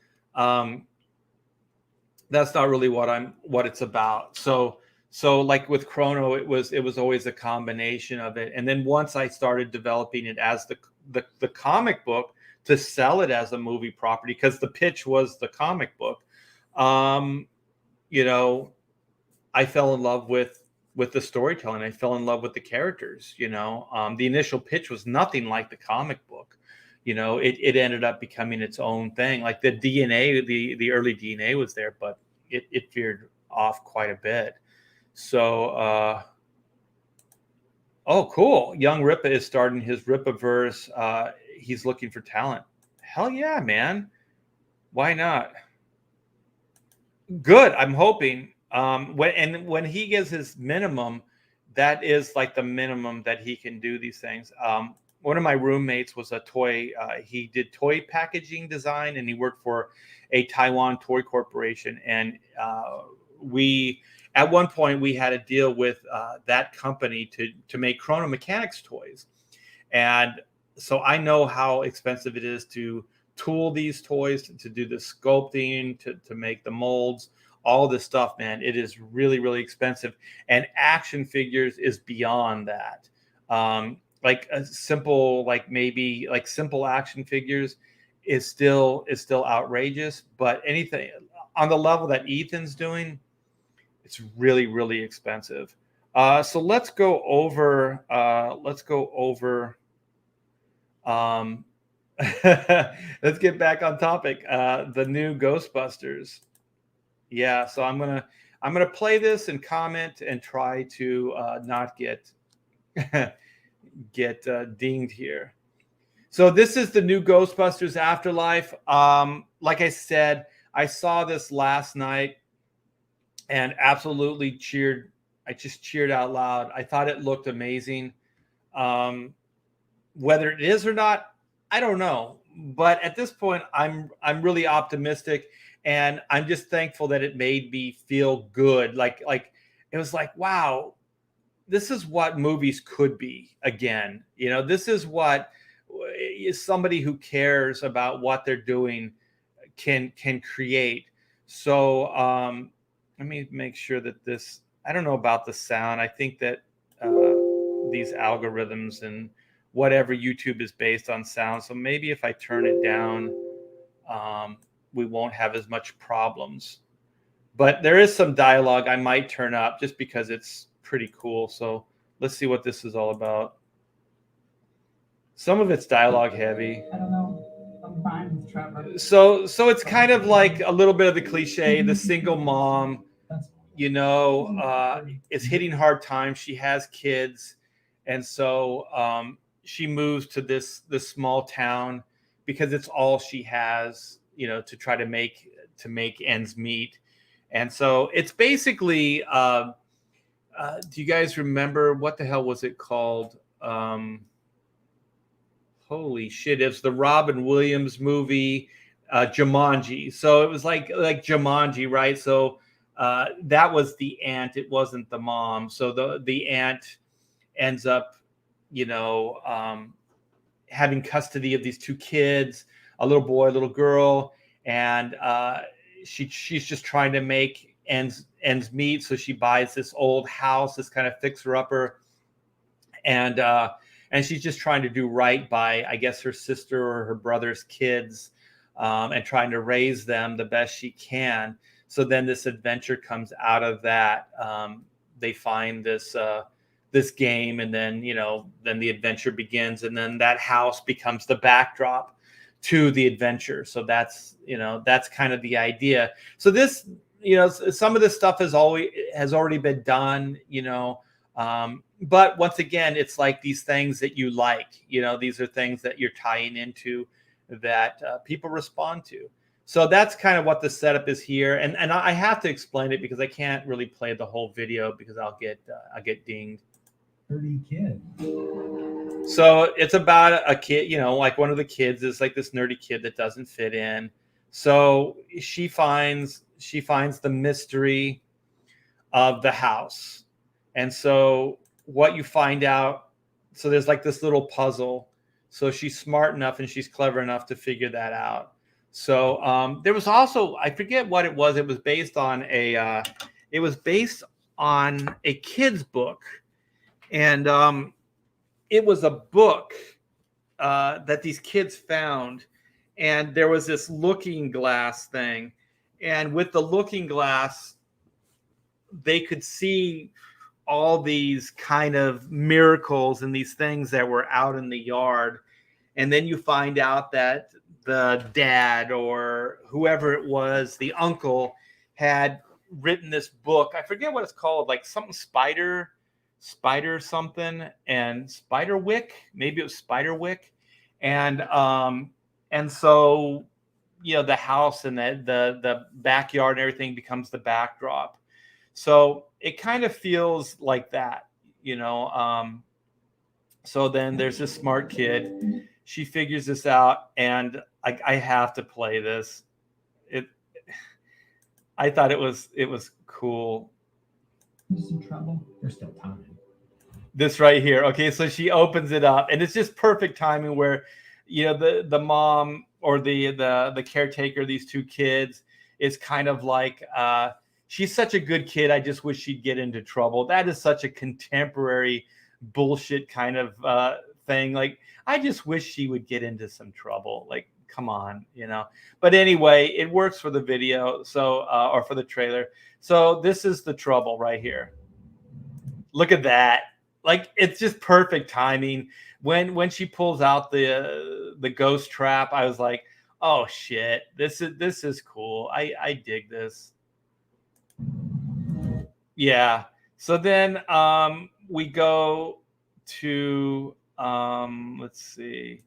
A: That's not really what it's about. So like with Chrono, it was always a combination of it. And then once I started developing it as the comic book to sell it as a movie property, because the pitch was the comic book, I fell in love with the storytelling. I fell in love with the characters. The initial pitch was nothing like the comic book. It ended up becoming its own thing. Like the DNA, the early DNA was there, but it veered off quite a bit. So, oh, cool. Young Ripa is starting his Ripaverse. He's looking for talent. Hell yeah, man. Why not? Good. I'm hoping. When he gives his minimum, that is like the minimum that he can do these things. One of my roommates was a toy. He did toy packaging design, and he worked for a Taiwan toy corporation. And at one point, we had a deal with that company to make Chrono Mechanics toys. And so I know how expensive it is to tool these toys, to do the sculpting, to make the molds. All this stuff, man, it is really, really expensive. And action figures is beyond that. Like a simple, simple action figures is still outrageous. But anything on the level that Ethan's doing, it's really, really expensive. So let's go over. Let's get back on topic. The new Ghostbusters. Yeah, so I'm gonna play this and comment and try to not get dinged here. So this is the new Ghostbusters Afterlife. Like I said, I saw this last night and absolutely cheered. I just cheered out loud. I thought it looked amazing. Whether it is or not, I don't know. But at this point, I'm really optimistic. And I'm just thankful that it made me feel good. Like it was like, wow, this is what movies could be again. This is what somebody who cares about what they're doing can create. So let me make sure that I don't know about the sound. I think that these algorithms and whatever YouTube is based on sound. So maybe if I turn it down, we won't have as much problems. But there is some dialogue I might turn up just because it's pretty cool. So let's see what this is all about. Some of it's dialogue heavy.
B: I don't know. I'm fine with Trevor.
A: So it's kind of like a little bit of the cliche, the single mom, you know, is hitting hard times. She has kids, and so she moves to this small town because it's all she has, you know, to try to make ends meet. And so it's basically, do you guys remember what the hell was it called? Holy shit! It's the Robin Williams movie, Jumanji. So it was like Jumanji, right? So that was the aunt. It wasn't the mom. So the aunt ends up, you know, having custody of these two kids, a little boy, a little girl, and she's just trying to make ends meet. So she buys this old house, this kind of fixer upper, and she's just trying to do right by, I guess, her sister or her brother's kids, and trying to raise them the best she can. So then this adventure comes out of that. They find this game, and then, you know, then the adventure begins, and then that house becomes the backdrop to the adventure. So that's, you know, that's kind of the idea. So this, you know, some of this stuff has already been done, you know. But once again, it's like these things that you like, you know, these are things that you're tying into that people respond to. So that's kind of what the setup is here. And I have to explain it because I can't really play the whole video because I'll get dinged.
B: 30 kids.
A: So it's about a kid, you know, like one of the kids is like this nerdy kid that doesn't fit in. So she finds the mystery of the house. And so what you find out, so there's like this little puzzle. So she's smart enough and she's clever enough to figure that out. So there was also, I forget what it was. It was based on a kid's book, and it was a book that these kids found, and there was this looking glass thing, and with the looking glass, they could see all these kind of miracles and these things that were out in the yard. And then you find out that the dad or whoever it was, the uncle, had written this book. I forget what it's called, like something spider something, and Spiderwick. Maybe it was Spiderwick. And so, you know, the house and the backyard and everything becomes the backdrop. So it kind of feels like that, you know. So then there's this smart kid. She figures this out, and I have to play this. I thought it was cool.
B: Who's in trouble? There's still time.
A: This right here. Okay, so she opens it up, and it's just perfect timing where, you know, the mom or the caretaker of these two kids is kind of like, she's such a good kid, I just wish she'd get into trouble. That is such a contemporary bullshit kind of thing. Like, I just wish she would get into some trouble. Like, come on, you know. But anyway, it works for the video, so or for the trailer. So this is the trouble right here. Look at that. Like, it's just perfect timing. When she pulls out the ghost trap, I was like, oh shit, this is cool. I dig this. Yeah. So then we go to let's see,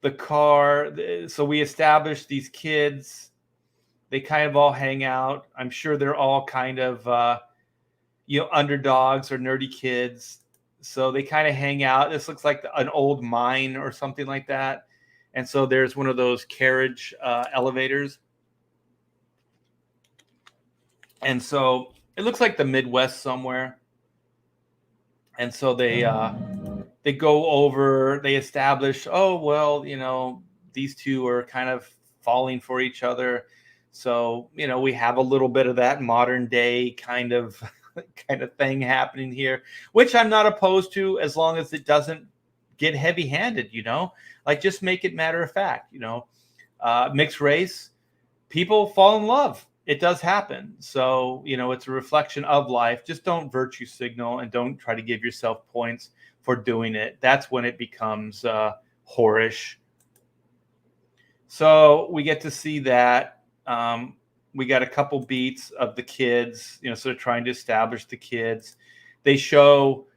A: the car. So we established these kids. They kind of all hang out. I'm sure they're all kind of you know, underdogs or nerdy kids. So they kind of hang out. This looks like an old mine or something like that. And so there's one of those carriage elevators. And so it looks like the Midwest somewhere. And so they go over, they establish, oh, well, you know, these two are kind of falling for each other. So, you know, we have a little bit of that modern day kind of thing happening here, which I'm not opposed to, as long as it doesn't get heavy-handed, like just make it matter of fact, mixed race, people fall in love. It does happen. So, it's a reflection of life. Just don't virtue signal and don't try to give yourself points for doing it. That's when it becomes whorish. So we get to see that. We got a couple beats of the kids, so they're trying to establish the kids. They show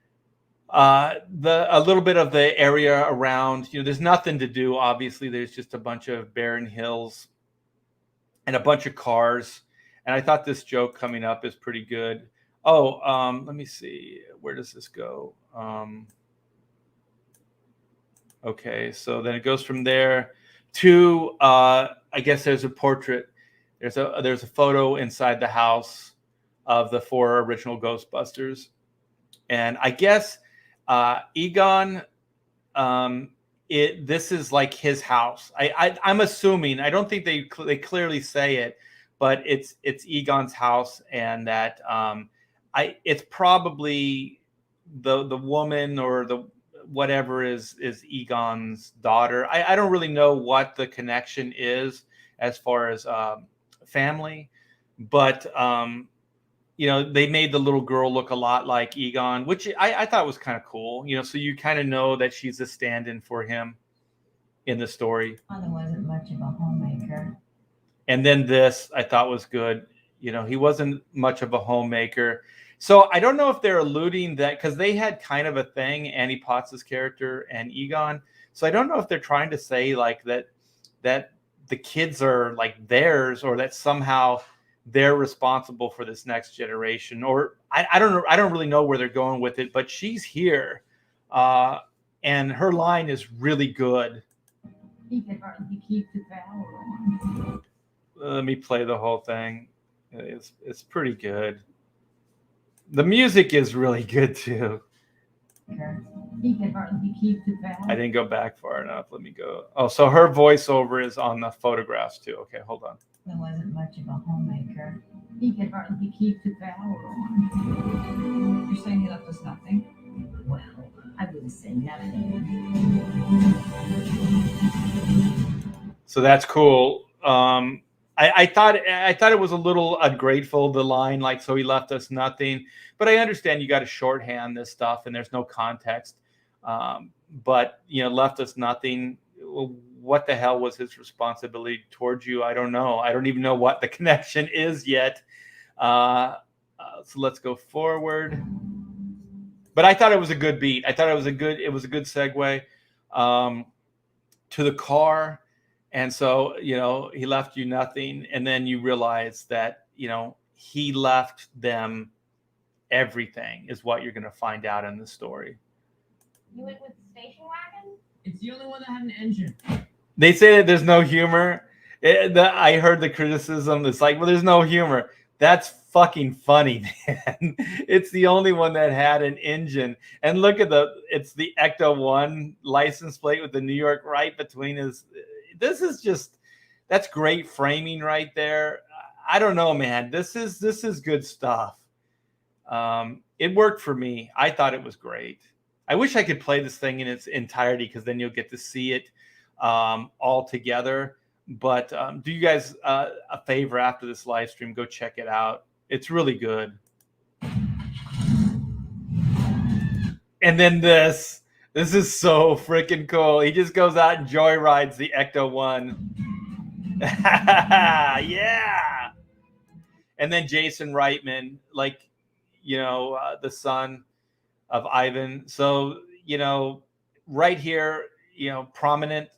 A: a little bit of the area around. There's nothing to do. Obviously, there's just a bunch of barren hills and a bunch of cars. And I thought this joke coming up is pretty good. Oh, let me see. Where does this go? Okay, so then it goes from there to I guess there's a portrait. There's a photo inside the house of the 4 original Ghostbusters, and I guess Egon, this is like his house. I'm assuming. I don't think they clearly say it, but it's Egon's house, and that it's probably the woman or the whatever is Egon's daughter. I don't really know what the connection is as far as family, but they made the little girl look a lot like Egon, which I thought was kind of cool. So you kind of know that she's a stand-in for him in the story.
C: Father wasn't much of a homemaker.
A: And then this I thought was good. He wasn't much of a homemaker. So I don't know if they're alluding that, because they had kind of a thing, Annie Potts' character and Egon. So I don't know if they're trying to say like that the kids are like theirs, or that somehow they're responsible for this next generation. Or I don't know. I don't really know where they're going with it, but she's here. And her line is really good.
C: He could hardly keep the power on.
A: Let me play the whole thing. It's pretty good. The music is really good too.
C: He could hardly keep the power.
A: I didn't go back far enough. Let me go. Oh, so her voiceover is on the photographs too. Okay, hold on.
C: There wasn't much of a homemaker. He could hardly keep the power on.
B: You're saying he left us nothing?
C: Well, I wouldn't say nothing.
A: So that's cool. I thought it was a little ungrateful, the line, like, so he left us nothing. But I understand you got to shorthand this stuff and there's no context. But, left us nothing. What the hell was his responsibility towards you? I don't know. I don't even know what the connection is yet. So let's go forward. But I thought it was a good beat. I thought it was a good segue to the car. And so, he left you nothing. And then you realize that, he left them everything, is what you're going to find out in the story.
D: You went with the station wagon?
B: It's the only one that had an engine.
A: They say that there's no humor. I heard the criticism. It's like, well, there's no humor. That's fucking funny, man. It's the only one that had an engine. And look at it's the Ecto 1 license plate with the New York right between his. That's great framing right there. I don't know, man. This is good stuff. It worked for me. I thought it was great. I wish I could play this thing in its entirety, because then you'll get to see it all together. But do you guys a favor after this live stream, go check it out. It's really good. And then this is so freaking cool. He just goes out and joyrides the Ecto 1. Yeah. And then Jason Reitman, like, the son of Ivan. So, right here, prominent,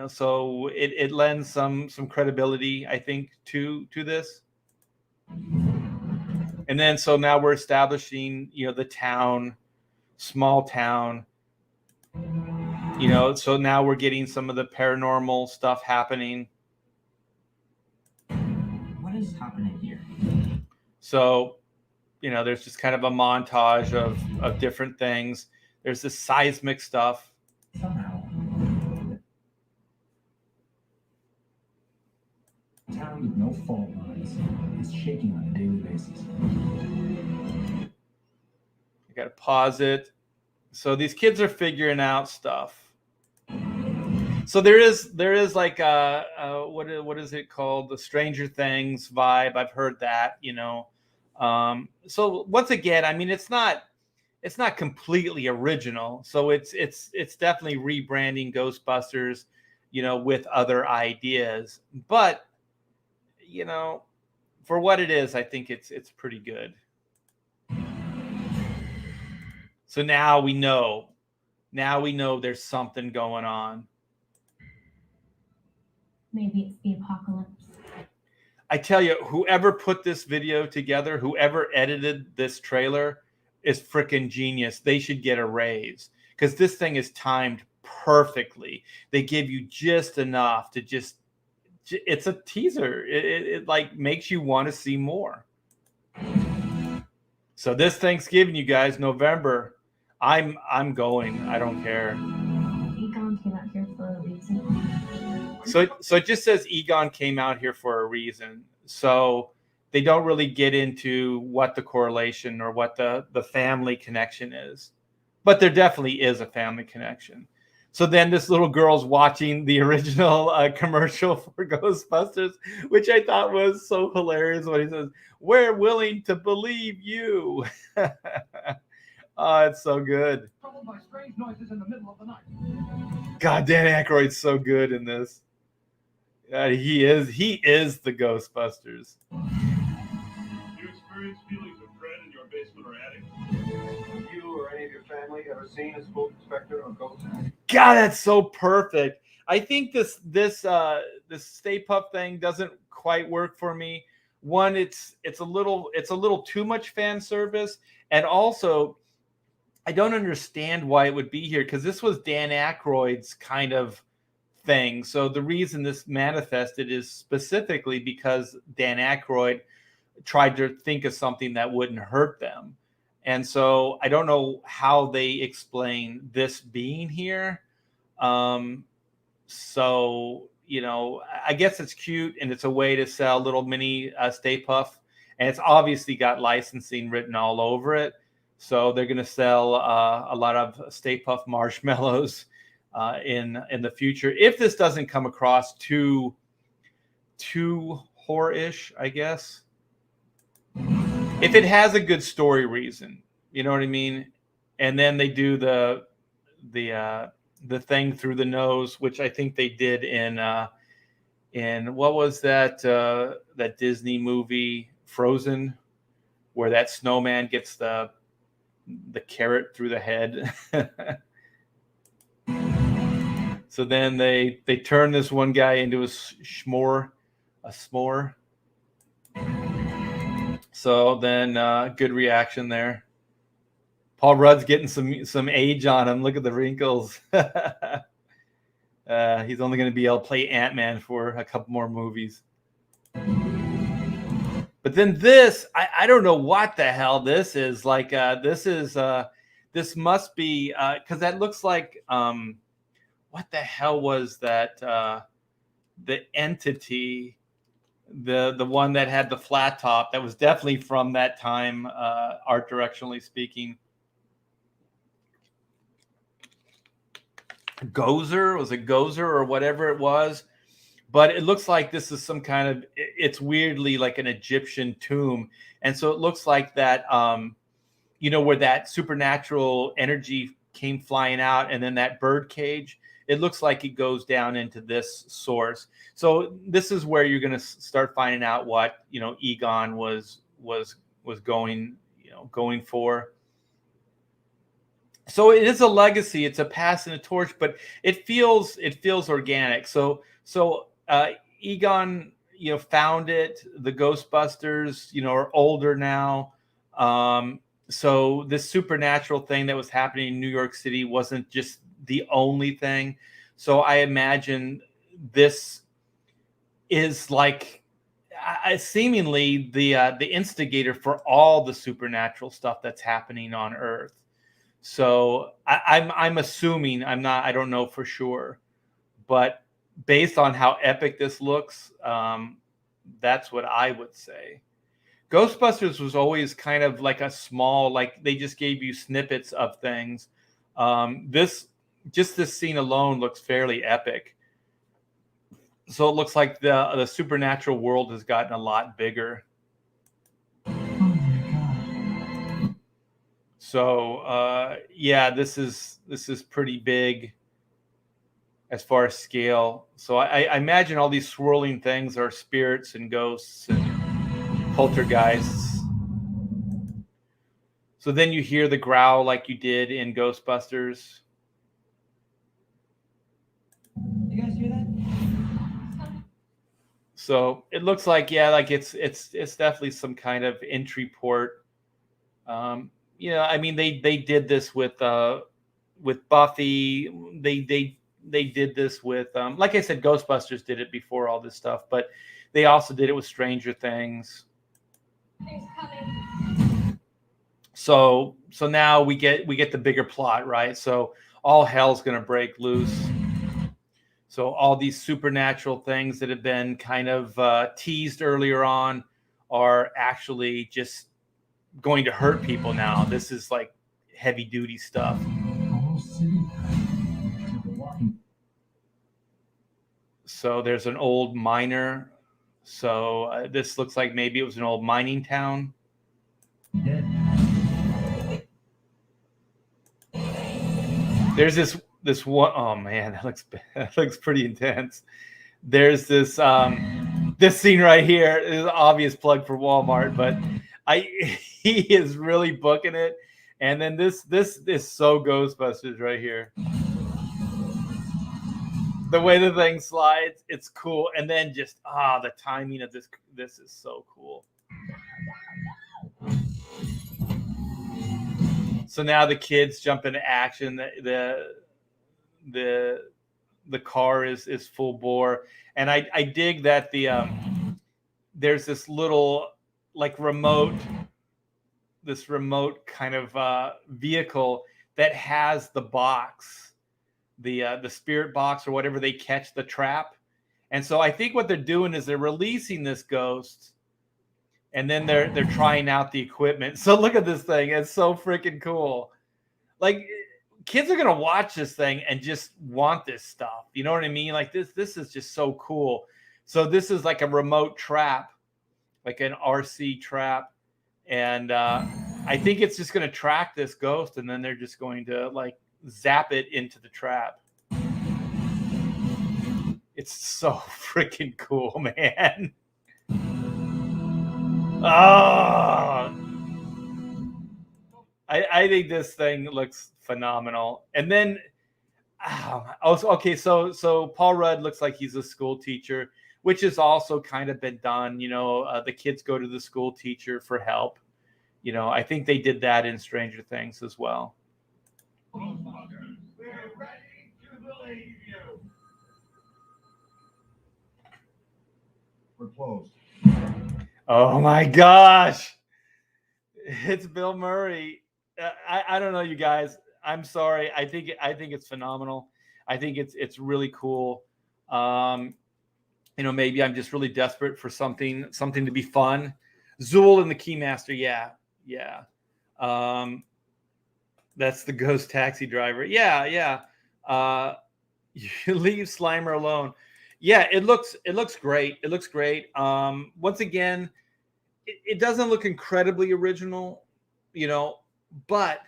A: so it lends some credibility, I think, to this. And then, so now we're establishing, the town, small town, so now we're getting some of the paranormal stuff happening.
B: What is happening here?
A: So, there's just kind of a montage of different things. There's this seismic stuff.
B: Somehow, town with no fault lines is shaking on a daily basis.
A: You got to pause it. So these kids are figuring out stuff. So there is like what is it called? The Stranger Things vibe. I've heard that, So once again, I mean, it's not completely original. So it's definitely rebranding Ghostbusters, with other ideas. But for what it is, I think it's pretty good. So now we know. Now we know there's something going on.
C: Maybe it's the apocalypse.
A: I tell you, whoever put this video together, whoever edited this trailer is freaking genius. They should get a raise because this thing is timed perfectly. They give you just enough to it's a teaser. It like makes you want to see more. So this Thanksgiving, you guys, November, I'm going. I don't care.
C: Egon came out here for a reason.
A: So it just says Egon came out here for a reason. So they don't really get into what the correlation or what the family connection is. But there definitely is a family connection. So then this little girl's watching the original commercial for Ghostbusters, which I thought was so hilarious when he says, "We're willing to believe you." Oh, it's so good.
B: Troubled by strange noises in the middle of the night.
A: God, Dan Aykroyd's so good in this. He is the Ghostbusters.
E: You experience feelings of dread in your basement or attic?
F: Have you or any of your family ever seen a smoke inspector or ghost?
A: God, that's so perfect. I think this Stay Puft thing doesn't quite work for me. One, it's a little too much fan service, and also I don't understand why it would be here because this was Dan Aykroyd's kind of thing. So the reason this manifested is specifically because Dan Aykroyd tried to think of something that wouldn't hurt them. And so I don't know how they explain this being here. So, I guess it's cute and it's a way to sell little mini Stay Puft. And it's obviously got licensing written all over it. So they're going to sell a lot of Stay Puft marshmallows in the future. If this doesn't come across too horror-ish, I guess. If it has a good story reason, you know what I mean? And then they do the thing through the nose, which I think they did in what was that Disney movie Frozen, where that snowman gets the carrot through the head. So then they turn this one guy into a s'more. So then good reaction there. Paul Rudd's getting some age on him. Look at the wrinkles. He's only going to be able to play Ant-Man for a couple more movies. But then this, I don't know what the hell this is. Like this must be because that looks like what the hell was that? The Entity, the one that had the flat top. That was definitely from that time, art directionally speaking. Gozer, was it Gozer or whatever it was? But it looks like this is some kind of, it's weirdly like an Egyptian tomb. And so it looks like that, where that supernatural energy came flying out and then that bird cage, it looks like it goes down into this source. So this is where you're going to start finding out what, Egon was going for. So it is a legacy. It's a passing a torch, but it feels organic. So Egon, found it. The Ghostbusters, are older now. So this supernatural thing that was happening in New York City wasn't just the only thing. So I imagine this is like seemingly the instigator for all the supernatural stuff that's happening on Earth. So I'm assuming, I don't know for sure, but based on how epic this looks, that's what I would say. Ghostbusters was always kind of like a small, like they just gave you snippets of things. This scene alone looks fairly epic. So it looks like the supernatural world has gotten a lot bigger.
B: Oh my god.
A: So yeah, this is pretty big as far as scale. So I imagine all these swirling things are spirits and ghosts and poltergeists. So then you hear the growl like you did in Ghostbusters.
B: You guys hear that?
A: So it looks like, yeah, like it's definitely some kind of entry port. You know, I mean, they did this with Buffy. They did this with like I said, Ghostbusters did it before all this stuff, but they also did it with Stranger Things.
D: Things coming.
A: So now we get the bigger plot, right? So all hell's gonna break loose. So all these supernatural things that have been kind of teased earlier on are actually just going to hurt people now. This is like heavy duty stuff.
B: The whole city. Like a walking.
A: So there's an old miner. So this looks like maybe it was an old mining town.
B: Dead.
A: There's this one, oh man, that looks pretty intense. There's this this scene right here is an obvious plug for Walmart, but he is really booking it. And then this is so Ghostbusters right here. The way the thing slides, it's cool. And then just the timing of this is so cool. So now the kids jump into action. The car is full bore, and I dig that there's this little like remote kind of vehicle that has the box, the spirit box or whatever they catch the trap. And so I think what they're doing is they're releasing this ghost, and then they're trying out the equipment. So look at this thing. It's so freaking cool. Like kids are going to watch this thing and just want this stuff. You know what I mean? Like this is just so cool. So this is like a remote trap, like an RC trap. And I think it's just going to track this ghost, and then they're just going to like zap it into the trap. It's so freaking cool, man. Oh, I think this thing looks phenomenal. And then, okay, so Paul Rudd looks like he's a school teacher, which has also kind of been done. You know, the kids go to the school teacher for help. You know, I think they did that in Stranger Things as well.
E: Ghostbusters, we're ready to believe you.
F: We're closed.
A: Oh my gosh, it's Bill Murray. I don't know, you guys. I'm sorry. I think it's phenomenal. I think it's really cool. You know, maybe I'm just really desperate for something to be fun. Zool and the Keymaster, yeah. That's the ghost taxi driver. Yeah. You leave Slimer alone. Yeah, it looks great. It looks great. Once again, it doesn't look incredibly original, you know, but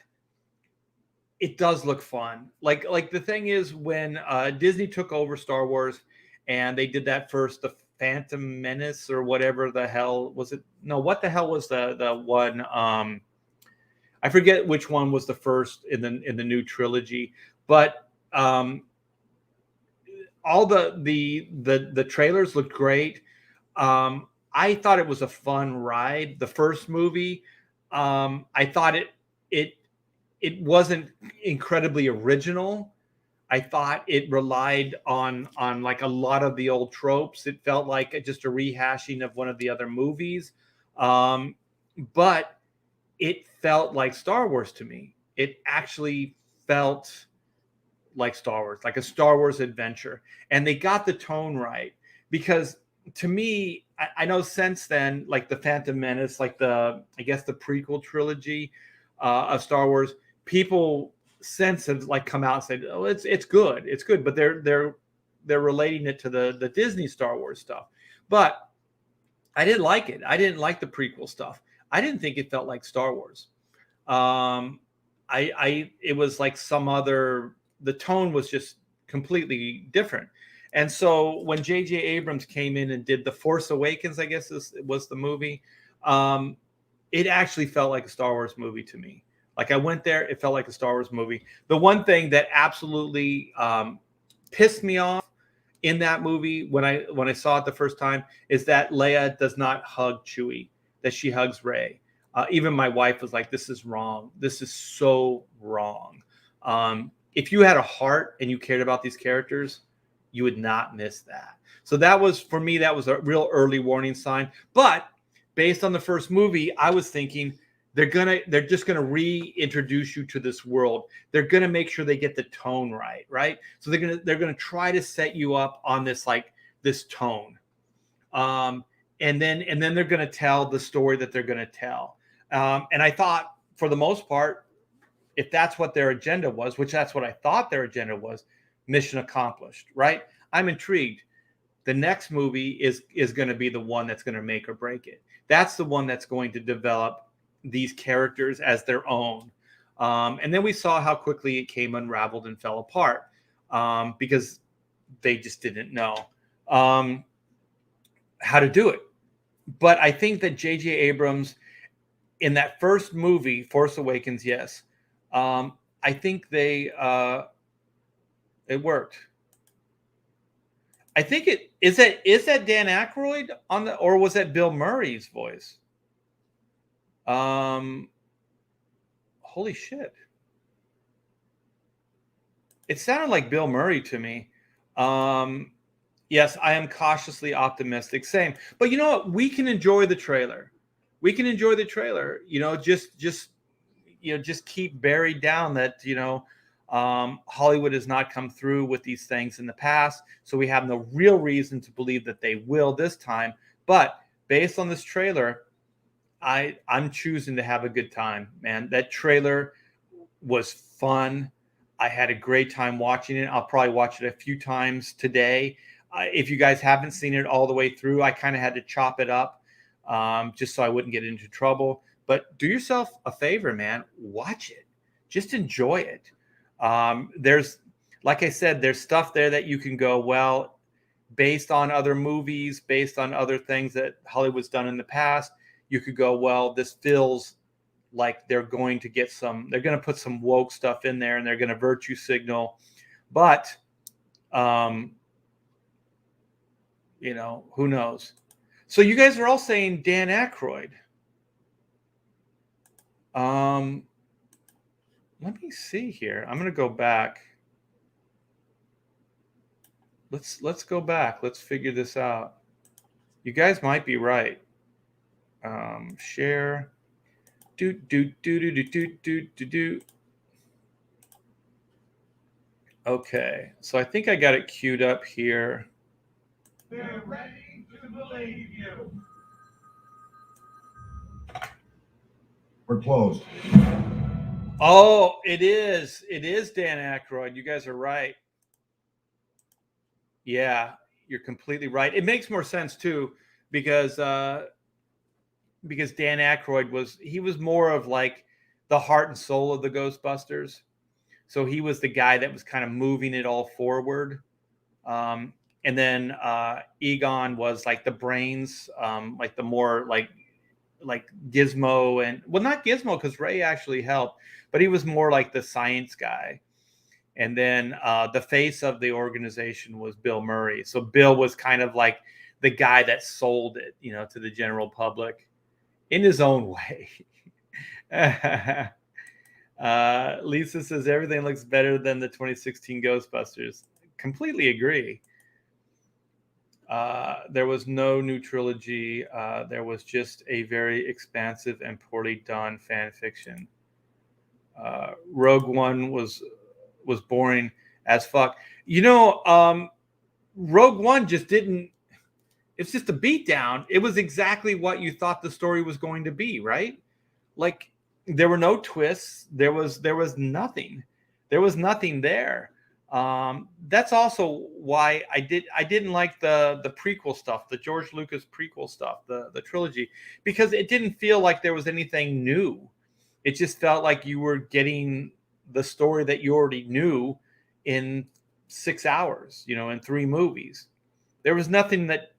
A: it does look fun. Like the thing is, when Disney took over Star Wars and they did that first, the Phantom Menace or whatever the hell was it? No, what the hell was the one? I forget which one was the first in the new trilogy, but all the trailers looked great. I thought it was a fun ride. The first movie, I thought it wasn't incredibly original. I thought it relied on like a lot of the old tropes. It felt like just a rehashing of one of the other movies, but it felt like Star Wars to me. It actually felt like Star Wars, like a Star Wars adventure, and they got the tone right. Because to me, I know since then, like the Phantom Menace, like I guess the prequel trilogy of Star Wars, people since have like come out and said, "Oh, it's good," but they're relating it to the Disney Star Wars stuff. But I didn't like it. I didn't like the prequel stuff. I didn't think it felt like Star Wars. It was like some other. The tone was just completely different. And so when J.J. Abrams came in and did The Force Awakens, I guess this was the movie, it actually felt like a Star Wars movie to me. Like I went there, it felt like a Star Wars movie. The one thing that absolutely pissed me off in that movie when I saw it the first time is that Leia does not hug Chewie, that she hugs Rey. Even my wife was like, "This is wrong. This is so wrong." If you had a heart and you cared about these characters, you would not miss that. So that was, for me, that was a real early warning sign. But based on the first movie, I was thinking they're just gonna reintroduce you to this world. They're gonna make sure they get the tone right? So they're gonna try to set you up on this tone, and then they're gonna tell the story that they're gonna tell. And I thought, for the most part, if that's what their agenda was, which that's what I thought their agenda was, mission accomplished, right? I'm intrigued. The next movie is going to be the one that's going to make or break it. That's the one that's going to develop these characters as their own. And then we saw how quickly it came unraveled and fell apart because they just didn't know how to do it. But I think that J.J. Abrams, in that first movie, Force Awakens, yes, I think it worked. I think it is that Dan Aykroyd or was that Bill Murray's voice? Holy shit. It sounded like Bill Murray to me. Yes, I am cautiously optimistic. Same. But you know what? We can enjoy the trailer. Just keep buried down that, Hollywood has not come through with these things in the past. So we have no real reason to believe that they will this time. But based on this trailer, I'm choosing to have a good time, man. That trailer was fun. I had a great time watching it. I'll probably watch it a few times today. If you guys haven't seen it all the way through, I kind of had to chop it up just so I wouldn't get into trouble. But do yourself a favor, man. Watch it. Just enjoy it. There's, like I said, there's stuff there that you can go, well, based on other movies, based on other things that Hollywood's done in the past, you could go, well, this feels like they're going to put some woke stuff in there and they're going to virtue signal. But, who knows? So you guys are all saying Dan Aykroyd. Let me see here. I'm going to go back. Let's go back. Let's figure this out. You guys might be right. Share. Do. Okay, so I think I got it queued up here.
E: They're ready to believe you.
B: We're closed.
A: Oh, it is. It is Dan Aykroyd. You guys are right. Yeah, you're completely right. It makes more sense too, because Dan Aykroyd was more of like the heart and soul of the Ghostbusters. So he was the guy that was kind of moving it all forward. And then Egon was like the brains, like the more like Gizmo, and well, not Gizmo because Ray actually helped, but he was more like the science guy. And then the face of the organization was Bill Murray. So Bill was kind of like the guy that sold it, to the general public in his own way. Lisa says everything looks better than the 2016 Ghostbusters. Completely agree. There was no new trilogy. There was just a very expansive and poorly done fan fiction. Rogue One was boring as fuck. Rogue One just didn't. It's just a beatdown. It was exactly what you thought the story was going to be, right? Like there were no twists. There was nothing. There was nothing there. That's also why I didn't like the prequel stuff, the George Lucas prequel stuff, the trilogy, because it didn't feel like there was anything new. It just felt like you were getting the story that you already knew in 6 hours, in 3 movies. There was nothing that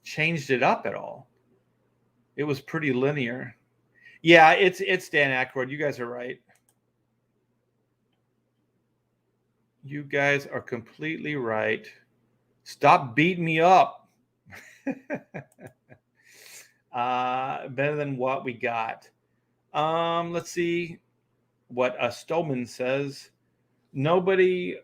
A: changed it up at all. It was pretty linear. Yeah, it's Dan Aykroyd. You guys are right. You guys are completely right. Stop beating me up. Better than what we got. Let's see what Stolman says. Nobody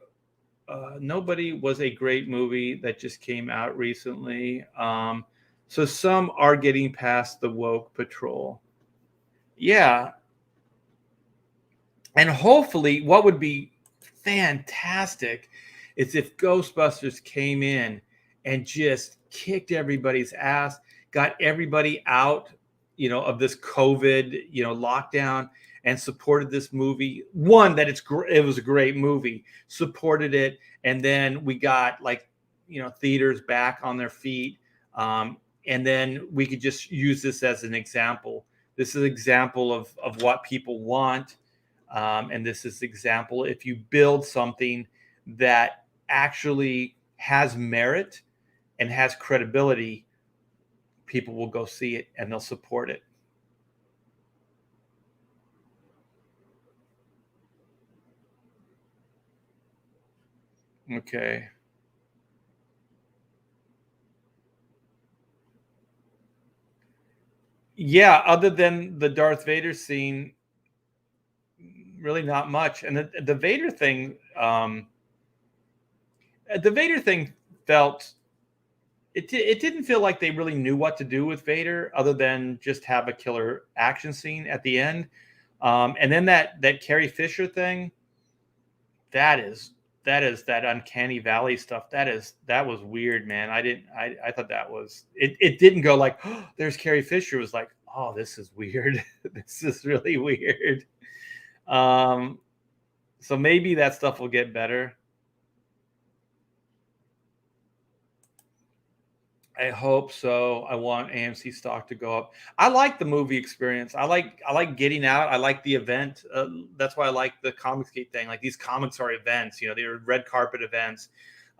A: was a great movie that just came out recently. So some are getting past the woke patrol. Yeah. And hopefully what would be fantastic is if Ghostbusters came in and just kicked everybody's ass, got everybody out, of this COVID, lockdown, and supported this movie. One, that it was a great movie, supported it, and then we got theaters back on their feet, and then we could just use this as an example. This is an example of what people want. And this is example, if you build something that actually has merit and has credibility, people will go see it and they'll support it. Okay. Yeah, other than the Darth Vader scene, really not much. And the Vader thing, felt it didn't feel like they really knew what to do with Vader other than just have a killer action scene at the end. And then that Carrie Fisher thing, that is that uncanny valley stuff. That was weird, man. I thought that was it didn't go like, oh, there's Carrie Fisher. It was like, oh, this is weird. This is really weird. So maybe that stuff will get better. I hope so. I want AMC stock to go up. I like the movie experience. I like getting out. I like the event. That's why I like the Comicsgate thing. Like, these comics are events. They're red carpet events.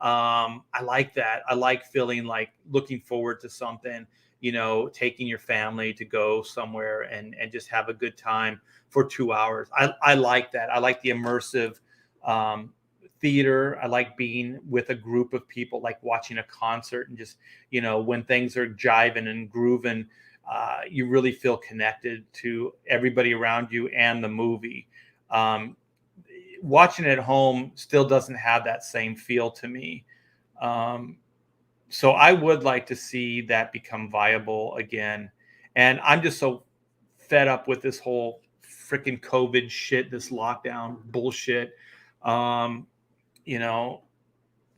A: I like that. I like feeling like looking forward to something. Taking your family to go somewhere and just have a good time for 2 hours. I like that. I like the immersive theater. I like being with a group of people, like watching a concert, and just, when things are jiving and grooving, you really feel connected to everybody around you and the movie. Watching it at home still doesn't have that same feel to me. So I would like to see that become viable again. And I'm just so fed up with this whole freaking COVID shit, this lockdown bullshit.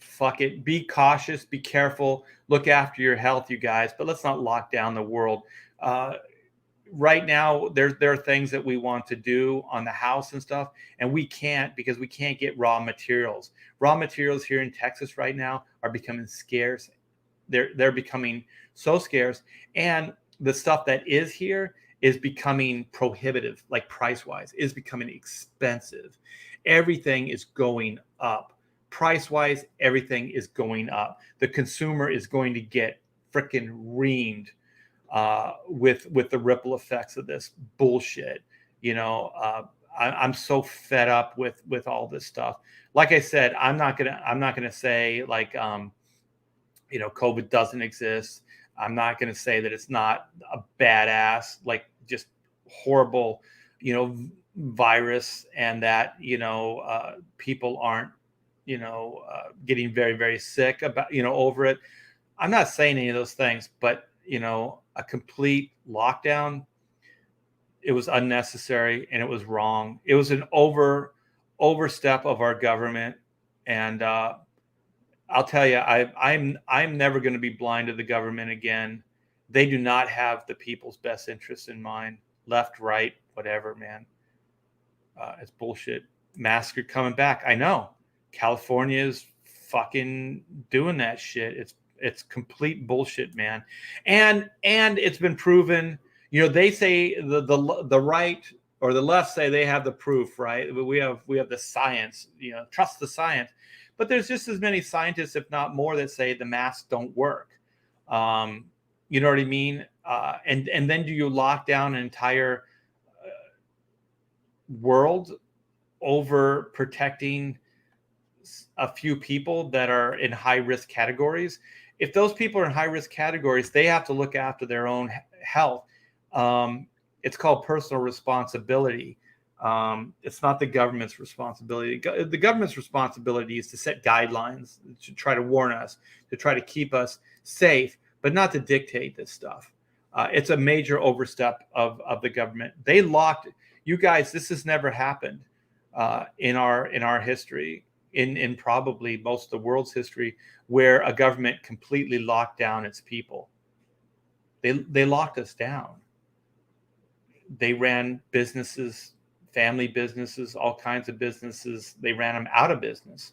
A: Fuck it. Be cautious, be careful, look after your health, you guys, but let's not lock down the world. Right now, there are things that we want to do on the house and stuff, and we can't because we can't get raw materials. Raw materials here in Texas right now are becoming scarce. They're becoming so scarce, and the stuff that is here is becoming prohibitive, like price-wise, is becoming expensive. Everything is going up. Price-wise, everything is going up. The consumer is going to get freaking reamed with the ripple effects of this bullshit. I'm so fed up with all this stuff. Like I said, I'm not gonna say like COVID doesn't exist. I'm not gonna say that it's not a badass, like, just horrible, virus, and that people aren't getting very, very sick about over it. I'm not saying any of those things, but a complete lockdown, it was unnecessary and it was wrong. It was an overstep of our government, and I'll tell you, I'm never going to be blind to the government again. They do not have the people's best interests in mind, left, right, whatever, man. It's bullshit. Masks are coming back. I know. California is fucking doing that shit. It's complete bullshit, man. And it's been proven. You know, they say the right or the left say they have the proof, right? We have the science. You know, trust the science. But there's just as many scientists, if not more, that say the masks don't work. You know what I mean? And then do you lock down an entire world over protecting a few people that are in high risk categories? If those people are in high risk categories, they have to look after their own health. It's called personal responsibility. It's not the government's responsibility. The government's responsibility is to set guidelines, to try to warn us, to try to keep us safe, but not to dictate this stuff. It's a major overstep of the government. They locked you guys. This has never happened in our history, in probably most of the world's history, where a government completely locked down its people. They locked us down. They ran businesses, family businesses, all kinds of businesses. They ran them out of business.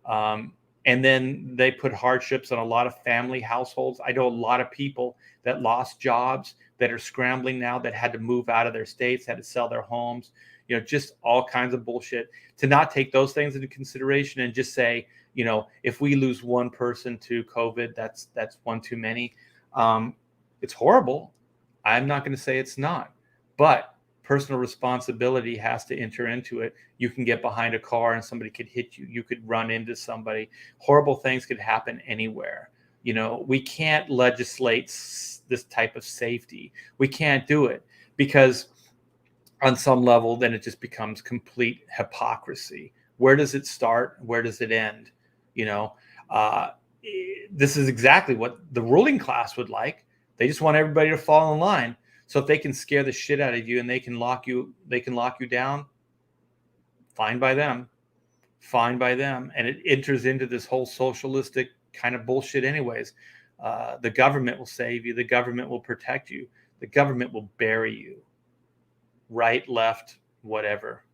A: And then they put hardships on a lot of family households. I know a lot of people that lost jobs, that are scrambling now, that had to move out of their states, had to sell their homes, you know, just all kinds of bullshit. To not take those things into consideration and just say, you know, if we lose one person to COVID, that's one too many. It's horrible. I'm not going to say it's not, but personal responsibility has to enter into it. You can get behind a car and somebody could hit you. You could run into somebody. Horrible things could happen anywhere. You know, we can't legislate this type of safety. We can't do it because on some level, then it just becomes complete hypocrisy. Where does it start? Where does it end? You know, this is exactly what the ruling class would like. They just want everybody to fall in line. So if they can scare the shit out of you and they can lock you down, fine by them. And it enters into this whole socialistic kind of bullshit anyways. The government will save you. The government will protect you. The government will bury you. Right, left, whatever.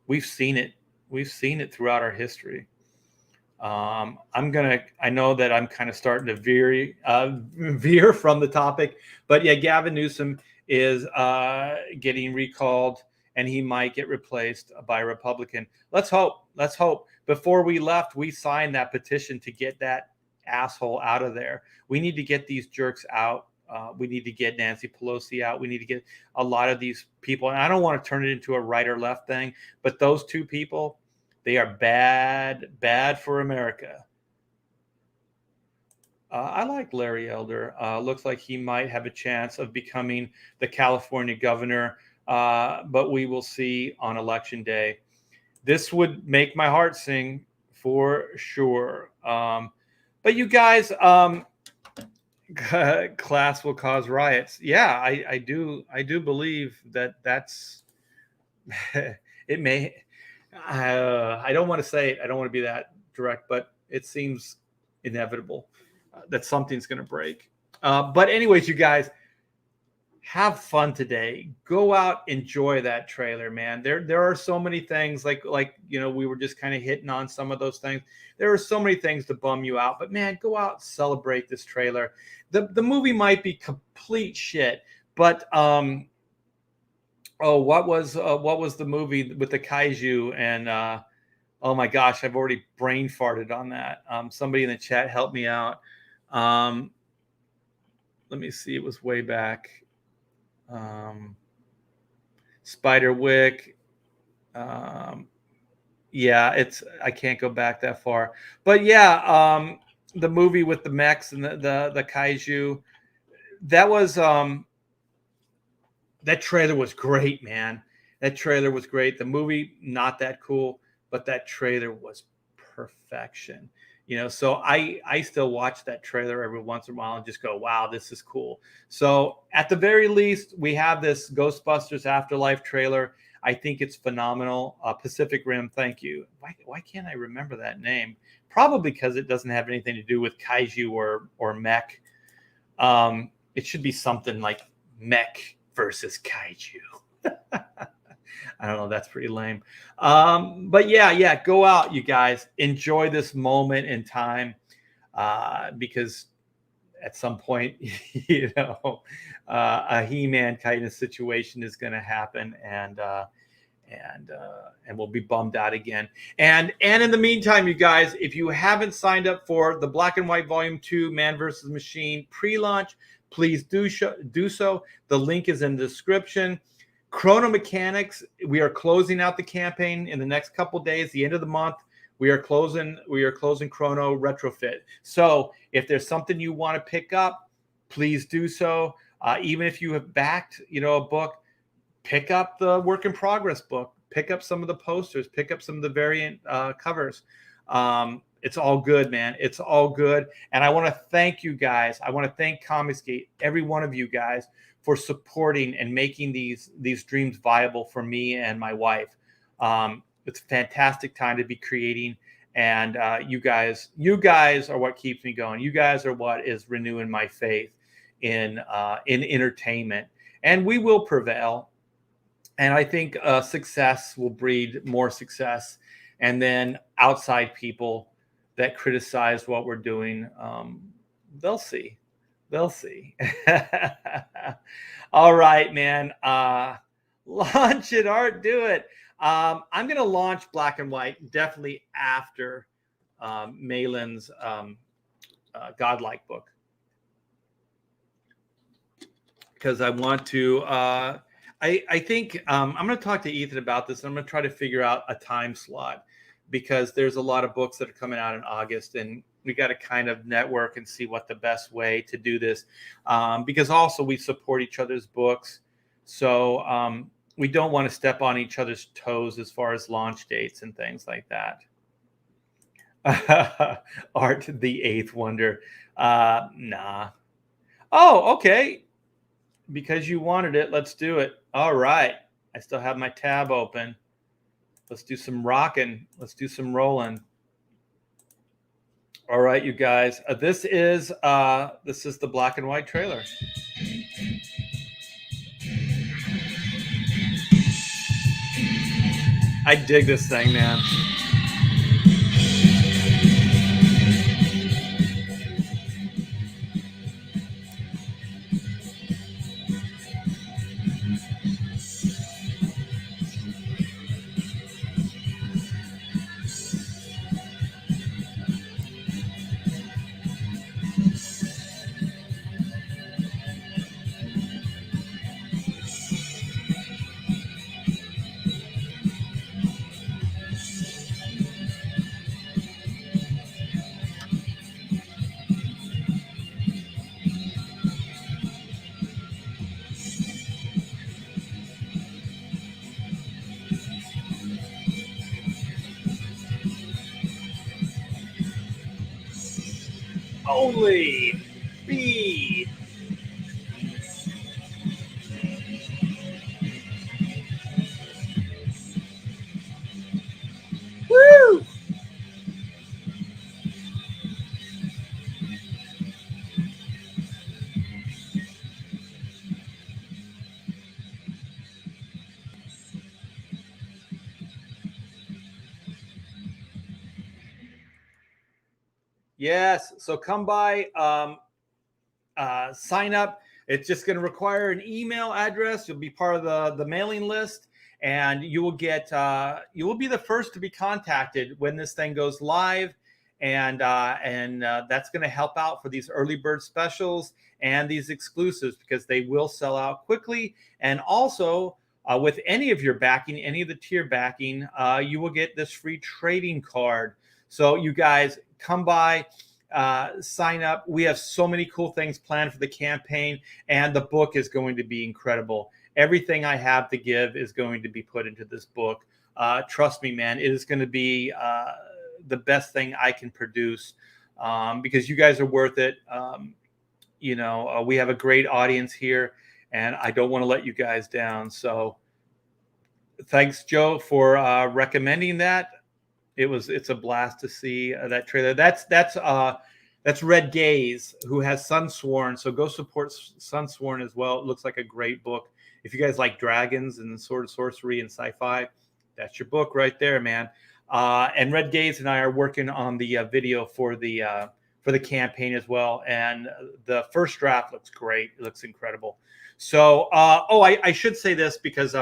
A: We've seen it. We've seen it throughout our history. I know that I'm kind of starting to veer from the topic, but yeah, Gavin Newsom is getting recalled and he might get replaced by a Republican. Let's hope. Before we left, we signed that petition to get that asshole out of there. We need to get these jerks out. We need to get Nancy Pelosi out. We need to get a lot of these people. And I don't want to turn it into a right or left thing, but those two people, they are bad for America. I like Larry Elder. Looks like he might have a chance of becoming the California governor, but we will see on election day. This would make my heart sing for sure. But you guys, class will cause riots. Yeah, I do believe that's it may. I don't want to say it. I don't want to be that direct, but it seems inevitable that something's going to break. But anyways, you guys, have fun today. Go out, enjoy that trailer, man. There are so many things like you know, we were just kind of hitting on some of those things. There are so many things to bum you out, but man, go out, celebrate this trailer. The movie might be complete shit, but what was the movie with the kaiju and oh my gosh, I've already brain farted on that. Somebody in the chat help me out. Let me see. It was way back. Spiderwick. Yeah, I can't go back that far. But yeah, the movie with the mechs and the kaiju. That was that trailer was great, man. That trailer was great. The movie, not that cool, but that trailer was perfection. You know, so I still watch that trailer every once in a while and just go, wow, this is cool. So at the very least, we have this Ghostbusters Afterlife trailer. I think it's phenomenal. Pacific Rim, thank you. Why can't I remember that name? Probably because it doesn't have anything to do with kaiju or mech. It should be something like mech versus kaiju. I don't know. That's pretty lame. But yeah, go out, you guys. Enjoy this moment in time, because at some point, a He-Man kind of situation is going to happen, and we'll be bummed out again. And in the meantime, you guys, if you haven't signed up for the Black and White Volume 2 Man vs. Machine pre-launch, please do so. The link is in the description. Chrono Mechanics, we are closing out the campaign in the next couple days, the end of the month. We are closing Chrono Retrofit. So if there's something you want to pick up, please do so. Even if you have backed, a book, pick up the work in progress book, pick up some of the posters, pick up some of the variant covers. It's all good, man. It's all good. And I want to thank you guys. I want to thank Comicsgate, every one of you guys, for supporting and making these dreams viable for me and my wife. It's a fantastic time to be creating. And you guys are what keeps me going. You guys are what is renewing my faith in entertainment. And we will prevail. And I think success will breed more success. And then outside people that criticize what we're doing, they'll see. They'll see. All right, man. Launch it, Art. Do it. I'm going to launch Black and White definitely after Malin's Godlike book. Because I want to... I think I'm going to talk to Ethan about this. I'm going to try to figure out a time slot, because there's a lot of books that are coming out in August, and we got to kind of network and see what the best way to do this. Because also we support each other's books. So we don't want to step on each other's toes as far as launch dates and things like that. Art, the Eighth Wonder. Nah. Oh, okay. Because you wanted it, let's do it. All right. I still have my tab open. Let's do some rocking. Let's do some rolling. All right, you guys. This is the Black and White trailer. I dig this thing, man. Only be. Woo! Yes. So come by, sign up. It's just going to require an email address. You'll be part of the mailing list, and you will get you will be the first to be contacted when this thing goes live, and that's going to help out for these early bird specials and these exclusives, because they will sell out quickly. And also, with any of your backing, any of the tier backing, you will get this free trading card. So you guys come by, sign up. We have so many cool things planned for the campaign, and the book is going to be incredible. Everything I have to give is going to be put into this book. Trust me, man, it is going to be the best thing I can produce, because you guys are worth it. We have a great audience here, and I don't want to let you guys down. So thanks, Joe, for recommending that. It's a blast to see that trailer. That's Red Gaze, who has Sunsworn. So go support Sunsworn as well. It looks like a great book, if you guys like dragons and sword of sorcery and sci-fi, that's your book right there, man. And Red Gaze and I are working on the video for the campaign as well. And the first draft looks great. It looks incredible. So, I should say this because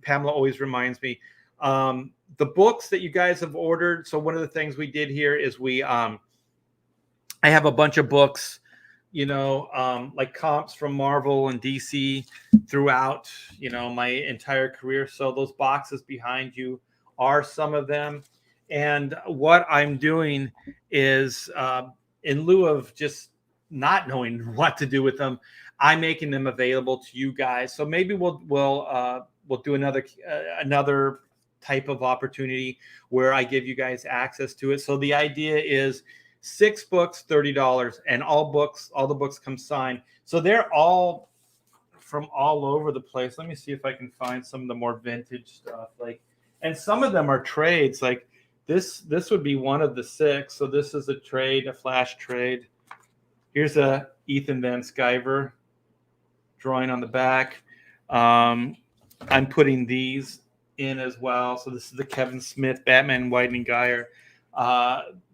A: Pamela always reminds me. The books that you guys have ordered. So one of the things we did here is I have a bunch of books, like comps from Marvel and DC throughout, my entire career. So those boxes behind you are some of them. And what I'm doing is, in lieu of just not knowing what to do with them, I'm making them available to you guys. So maybe we'll do another type of opportunity where I give you guys access to it. So the idea is 6 books, $30, and all the books come signed. So they're all from all over the place. Let me see if I can find some of the more vintage stuff. And some of them are trades. Like this would be one of the 6. So this is a trade, a flash trade. Here's a Ethan Van Sciver drawing on the back. I'm putting these in as well. So this is the Kevin Smith Batman Widening Geyer.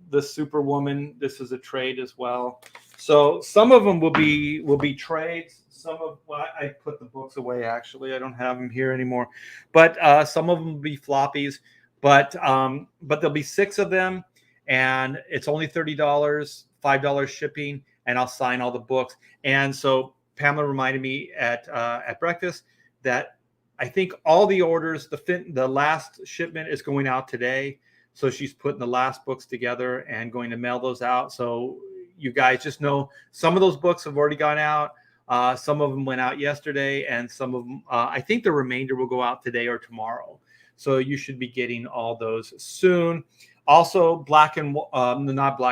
A: The Superwoman, this is a trade as well. So some of them will be trades. I put the books away, actually. I don't have them here anymore. But some of them will be floppies. But there'll be 6 of them, and it's only $30, $5 shipping, and I'll sign all the books. And so Pamela reminded me at breakfast that I think all the orders, the last shipment is going out today. So she's putting the last books together and going to mail those out. So you guys just know some of those books have already gone out. Some of them went out yesterday, and some of them, I think the remainder will go out today or tomorrow. So you should be getting all those soon. Also, not black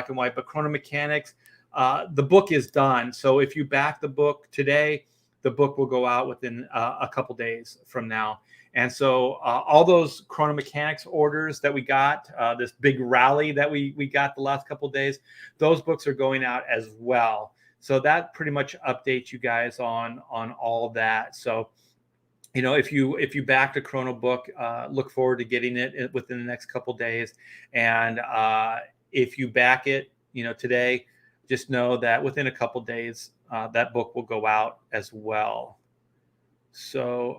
A: and white, but Chrono Mechanics. The book is done. So if you back the book today, the book will go out within a couple days from now. And so all those Chrono Mechanics orders that we got, this big rally that we got the last couple days, those books are going out as well. So that pretty much updates you guys on all of that. So, if you backed a Chrono book, look forward to getting it within the next couple days. And if you back it, today, just know that within a couple days, that book will go out as well. So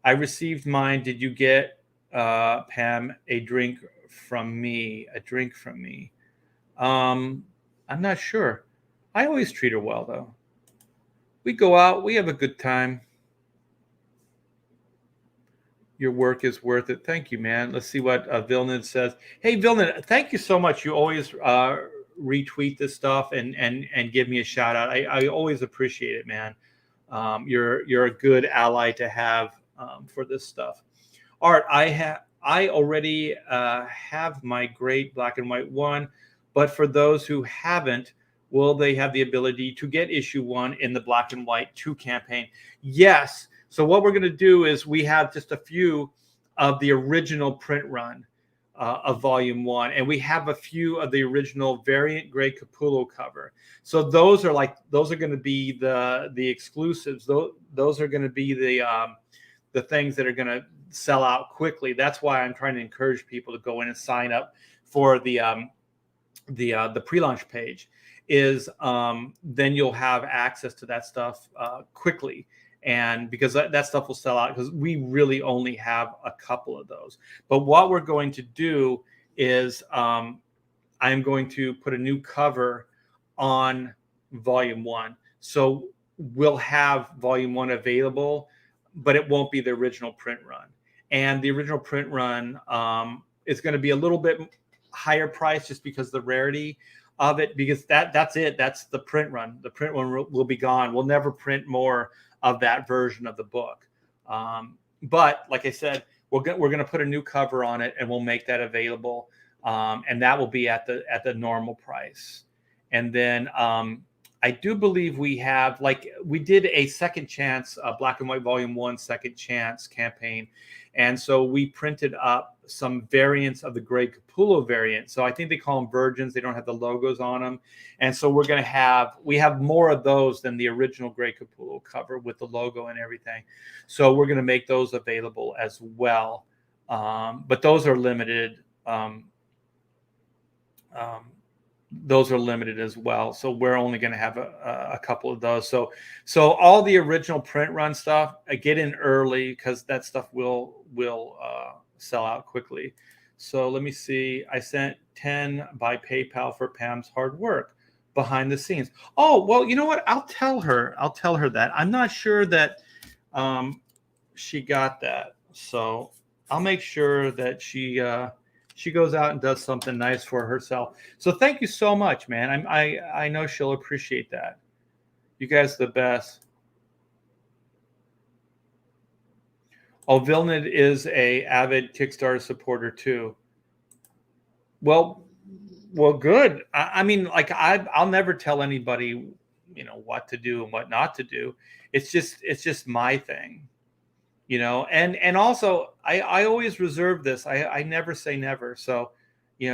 A: I received mine. Did you get, Pam, a drink from me? I'm not sure. I always treat her well, though. We go out. We have a good time. Your work is worth it. Thank you, man. Let's see what Vilnan says. Hey, Vilnan, thank you so much. You always retweet this stuff and give me a shout out. I always appreciate it, man. You're a good ally to have for this stuff. Art, I already have my great black and white one, but for those who haven't, will they have the ability to get issue 1 in the black and white 2 campaign? Yes. So what we're going to do is we have just a few of the original print run of volume 1, and we have a few of the original variant gray Capullo cover. So those are going to be the exclusives. Those are going to be the things that are going to sell out quickly. That's why I'm trying to encourage people to go in and sign up for the pre-launch page. Then you'll have access to that stuff quickly. And because that stuff will sell out, because we really only have a couple of those. But what we're going to do is I'm going to put a new cover on volume 1. So we'll have volume 1 available, but it won't be the original print run. And the original print run is going to be a little bit higher price just because of the rarity of it, because that's it. That's the print run. The print run will be gone. We'll never print more of that version of the book. But like I said, we're going to put a new cover on it, and we'll make that available. And that will be at the normal price. And then I do believe we have, like, we did a second chance, Black and White Volume 1 second chance campaign. And so we printed up some variants of the Greg Capullo variant. So I think they call them virgins. They don't have the logos on them. And so we have more of those than the original Greg Capullo cover with the logo and everything. So we're going to make those available as well. But those are limited. Those are limited as well, so we're only going to have a couple of those. So all the original print run stuff, I get in early because that stuff will sell out quickly. So let me see. I sent 10 by PayPal for Pam's hard work behind the scenes. Oh, well, you know what? I'll tell her that. I'm not sure that she got that, so I'll make sure that she goes out and does something nice for herself. So thank you so much, man. I know she'll appreciate that. You guys are the best. Oh, Vilnid is a avid Kickstarter supporter too. Well, good. I mean, like I'll never tell anybody, what to do and what not to do. It's just my thing. And also I always reserve this. I never say never. So, you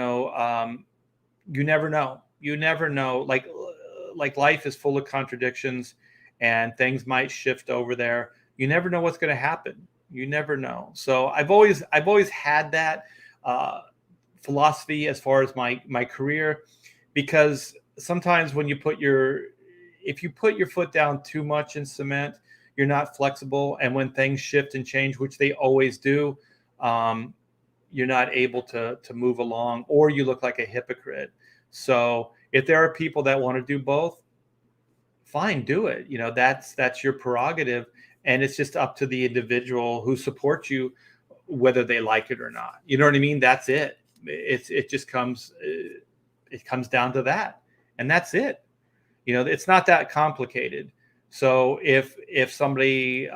A: never know. You never know. Like life is full of contradictions and things might shift over there. You never know what's going to happen. You never know. So I've always had that philosophy as far as my career, because sometimes when if you put your foot down too much in cement, you're not flexible. And when things shift and change, which they always do, you're not able to move along, or you look like a hypocrite. So if there are people that want to do both, fine, do it. That's your prerogative. And it's just up to the individual who supports you, whether they like it or not. You know what I mean? That's it. It comes down to that. And that's it. It's not that complicated. So if somebody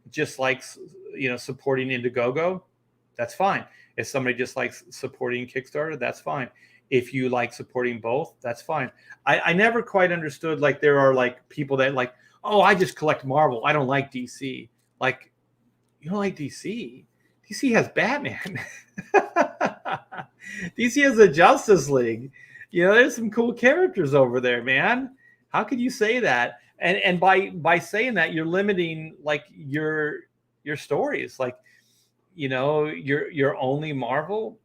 A: just likes, supporting Indiegogo, that's fine. If somebody just likes supporting Kickstarter, that's fine. If you like supporting both, that's fine. I never quite understood, like, there are like people that like, oh, I just collect Marvel, I don't like DC. Like, you don't like DC? DC has Batman. DC has the Justice League. There's some cool characters over there, man. How could you say that? And by saying that, you're limiting like your stories. Like, you're only Marvel.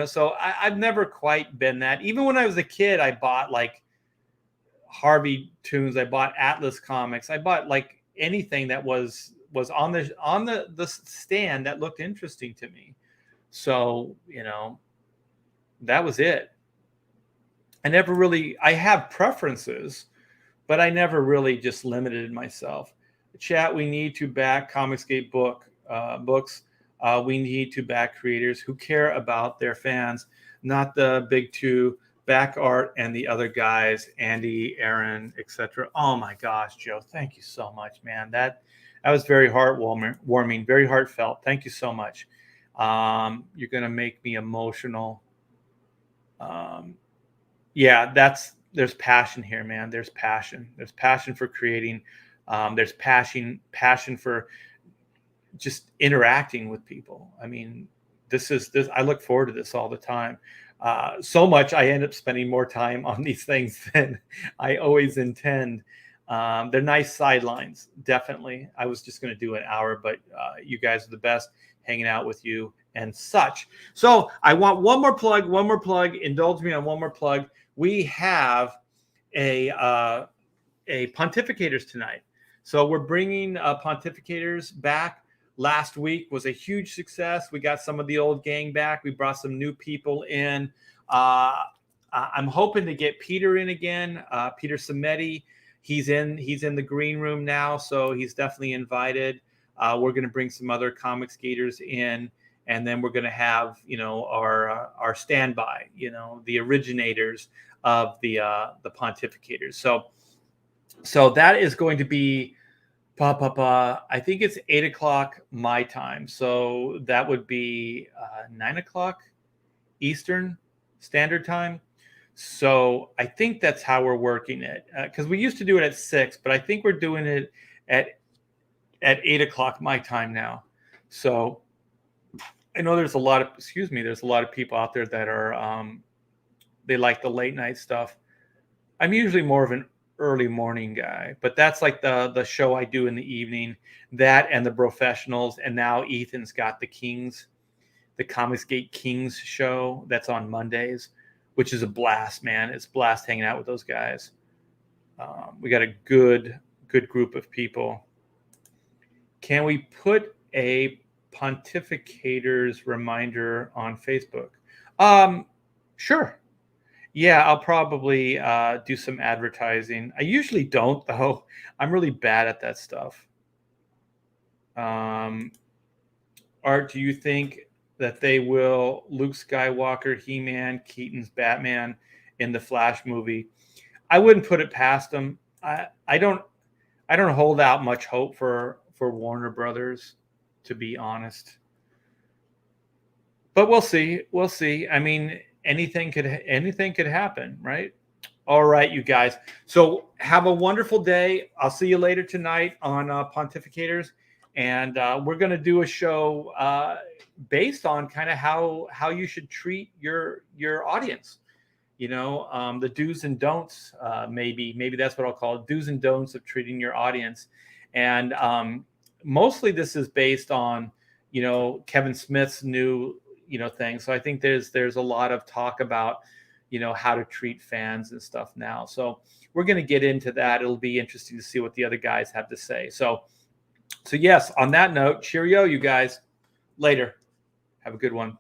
A: So I've never quite been that. Even when I was a kid, I bought like Harvey Toons. I bought Atlas Comics. I bought like anything that was on the stand that looked interesting to me. So that was it. I have preferences, but I never really just limited myself. Chat, we need to back Comicsgate books. We need to back creators who care about their fans, not the big two. Back Art and the other guys, Andy, Aaron, etc. Oh my gosh, Joe, thank you so much, man. That was very heartwarming, very heartfelt. Thank you so much. You're gonna make me emotional. Yeah, there's passion here, man. There's passion. There's passion for creating. There's passion for just interacting with people. I mean, this. I look forward to this all the time. So much I end up spending more time on these things than I always intend. They're nice sidelines, definitely. I was just going to do an hour, but you guys are the best, hanging out with you and such. So I want one more plug. Indulge me on one more plug. We have a Pontificators tonight. So we're bringing Pontificators back. Last week was a huge success. We got some of the old gang back. We brought some new people in. I'm hoping to get Peter in again. Peter Samedi. He's in the green room now, so he's definitely invited. We're going to bring some other comic skaters in, and then we're going to have our standby, the originators of the Pontificators. So that is going to be. I think it's 8:00 my time. So that would be 9:00 Eastern Standard Time. So I think that's how we're working it, because we used to do it at 6, but I think we're doing it at 8 o'clock my time now. So I know there's a lot of there's a lot of people out there that are they like the late night stuff. I'm usually more of an early morning guy, but that's like the show I do in the evening. That and the Professionals, and now Ethan's got the Kings, the Comicsgate Kings show that's on Mondays, which is a blast, man. It's a blast hanging out with those guys. We got a good group of people. Can we put a pontificators reminder on Facebook? Sure. Yeah, I'll probably do some advertising. I usually don't, though. I'm really bad at that stuff. Art, do you think that they will Luke Skywalker, He-Man, Keaton's Batman in the Flash movie? I wouldn't put it past them. I don't hold out much hope for Warner Brothers, to be honest. But we'll see. We'll see. I mean, anything could happen, right? All right, you guys. So have a wonderful day. I'll see you later tonight on Pontificators, and we're going to do a show based on kind of how you should treat your audience. You know, the do's and don'ts. Maybe that's what I'll call it, do's and don'ts of treating your audience. And mostly this is based on, you know, Kevin Smith's new, you know, thing. So I think there's a lot of talk about, you know, how to treat fans and stuff now. So we're going to get into that. It'll be interesting to see what the other guys have to say. So yes, on that note, cheerio, you guys. Later. Have a good one.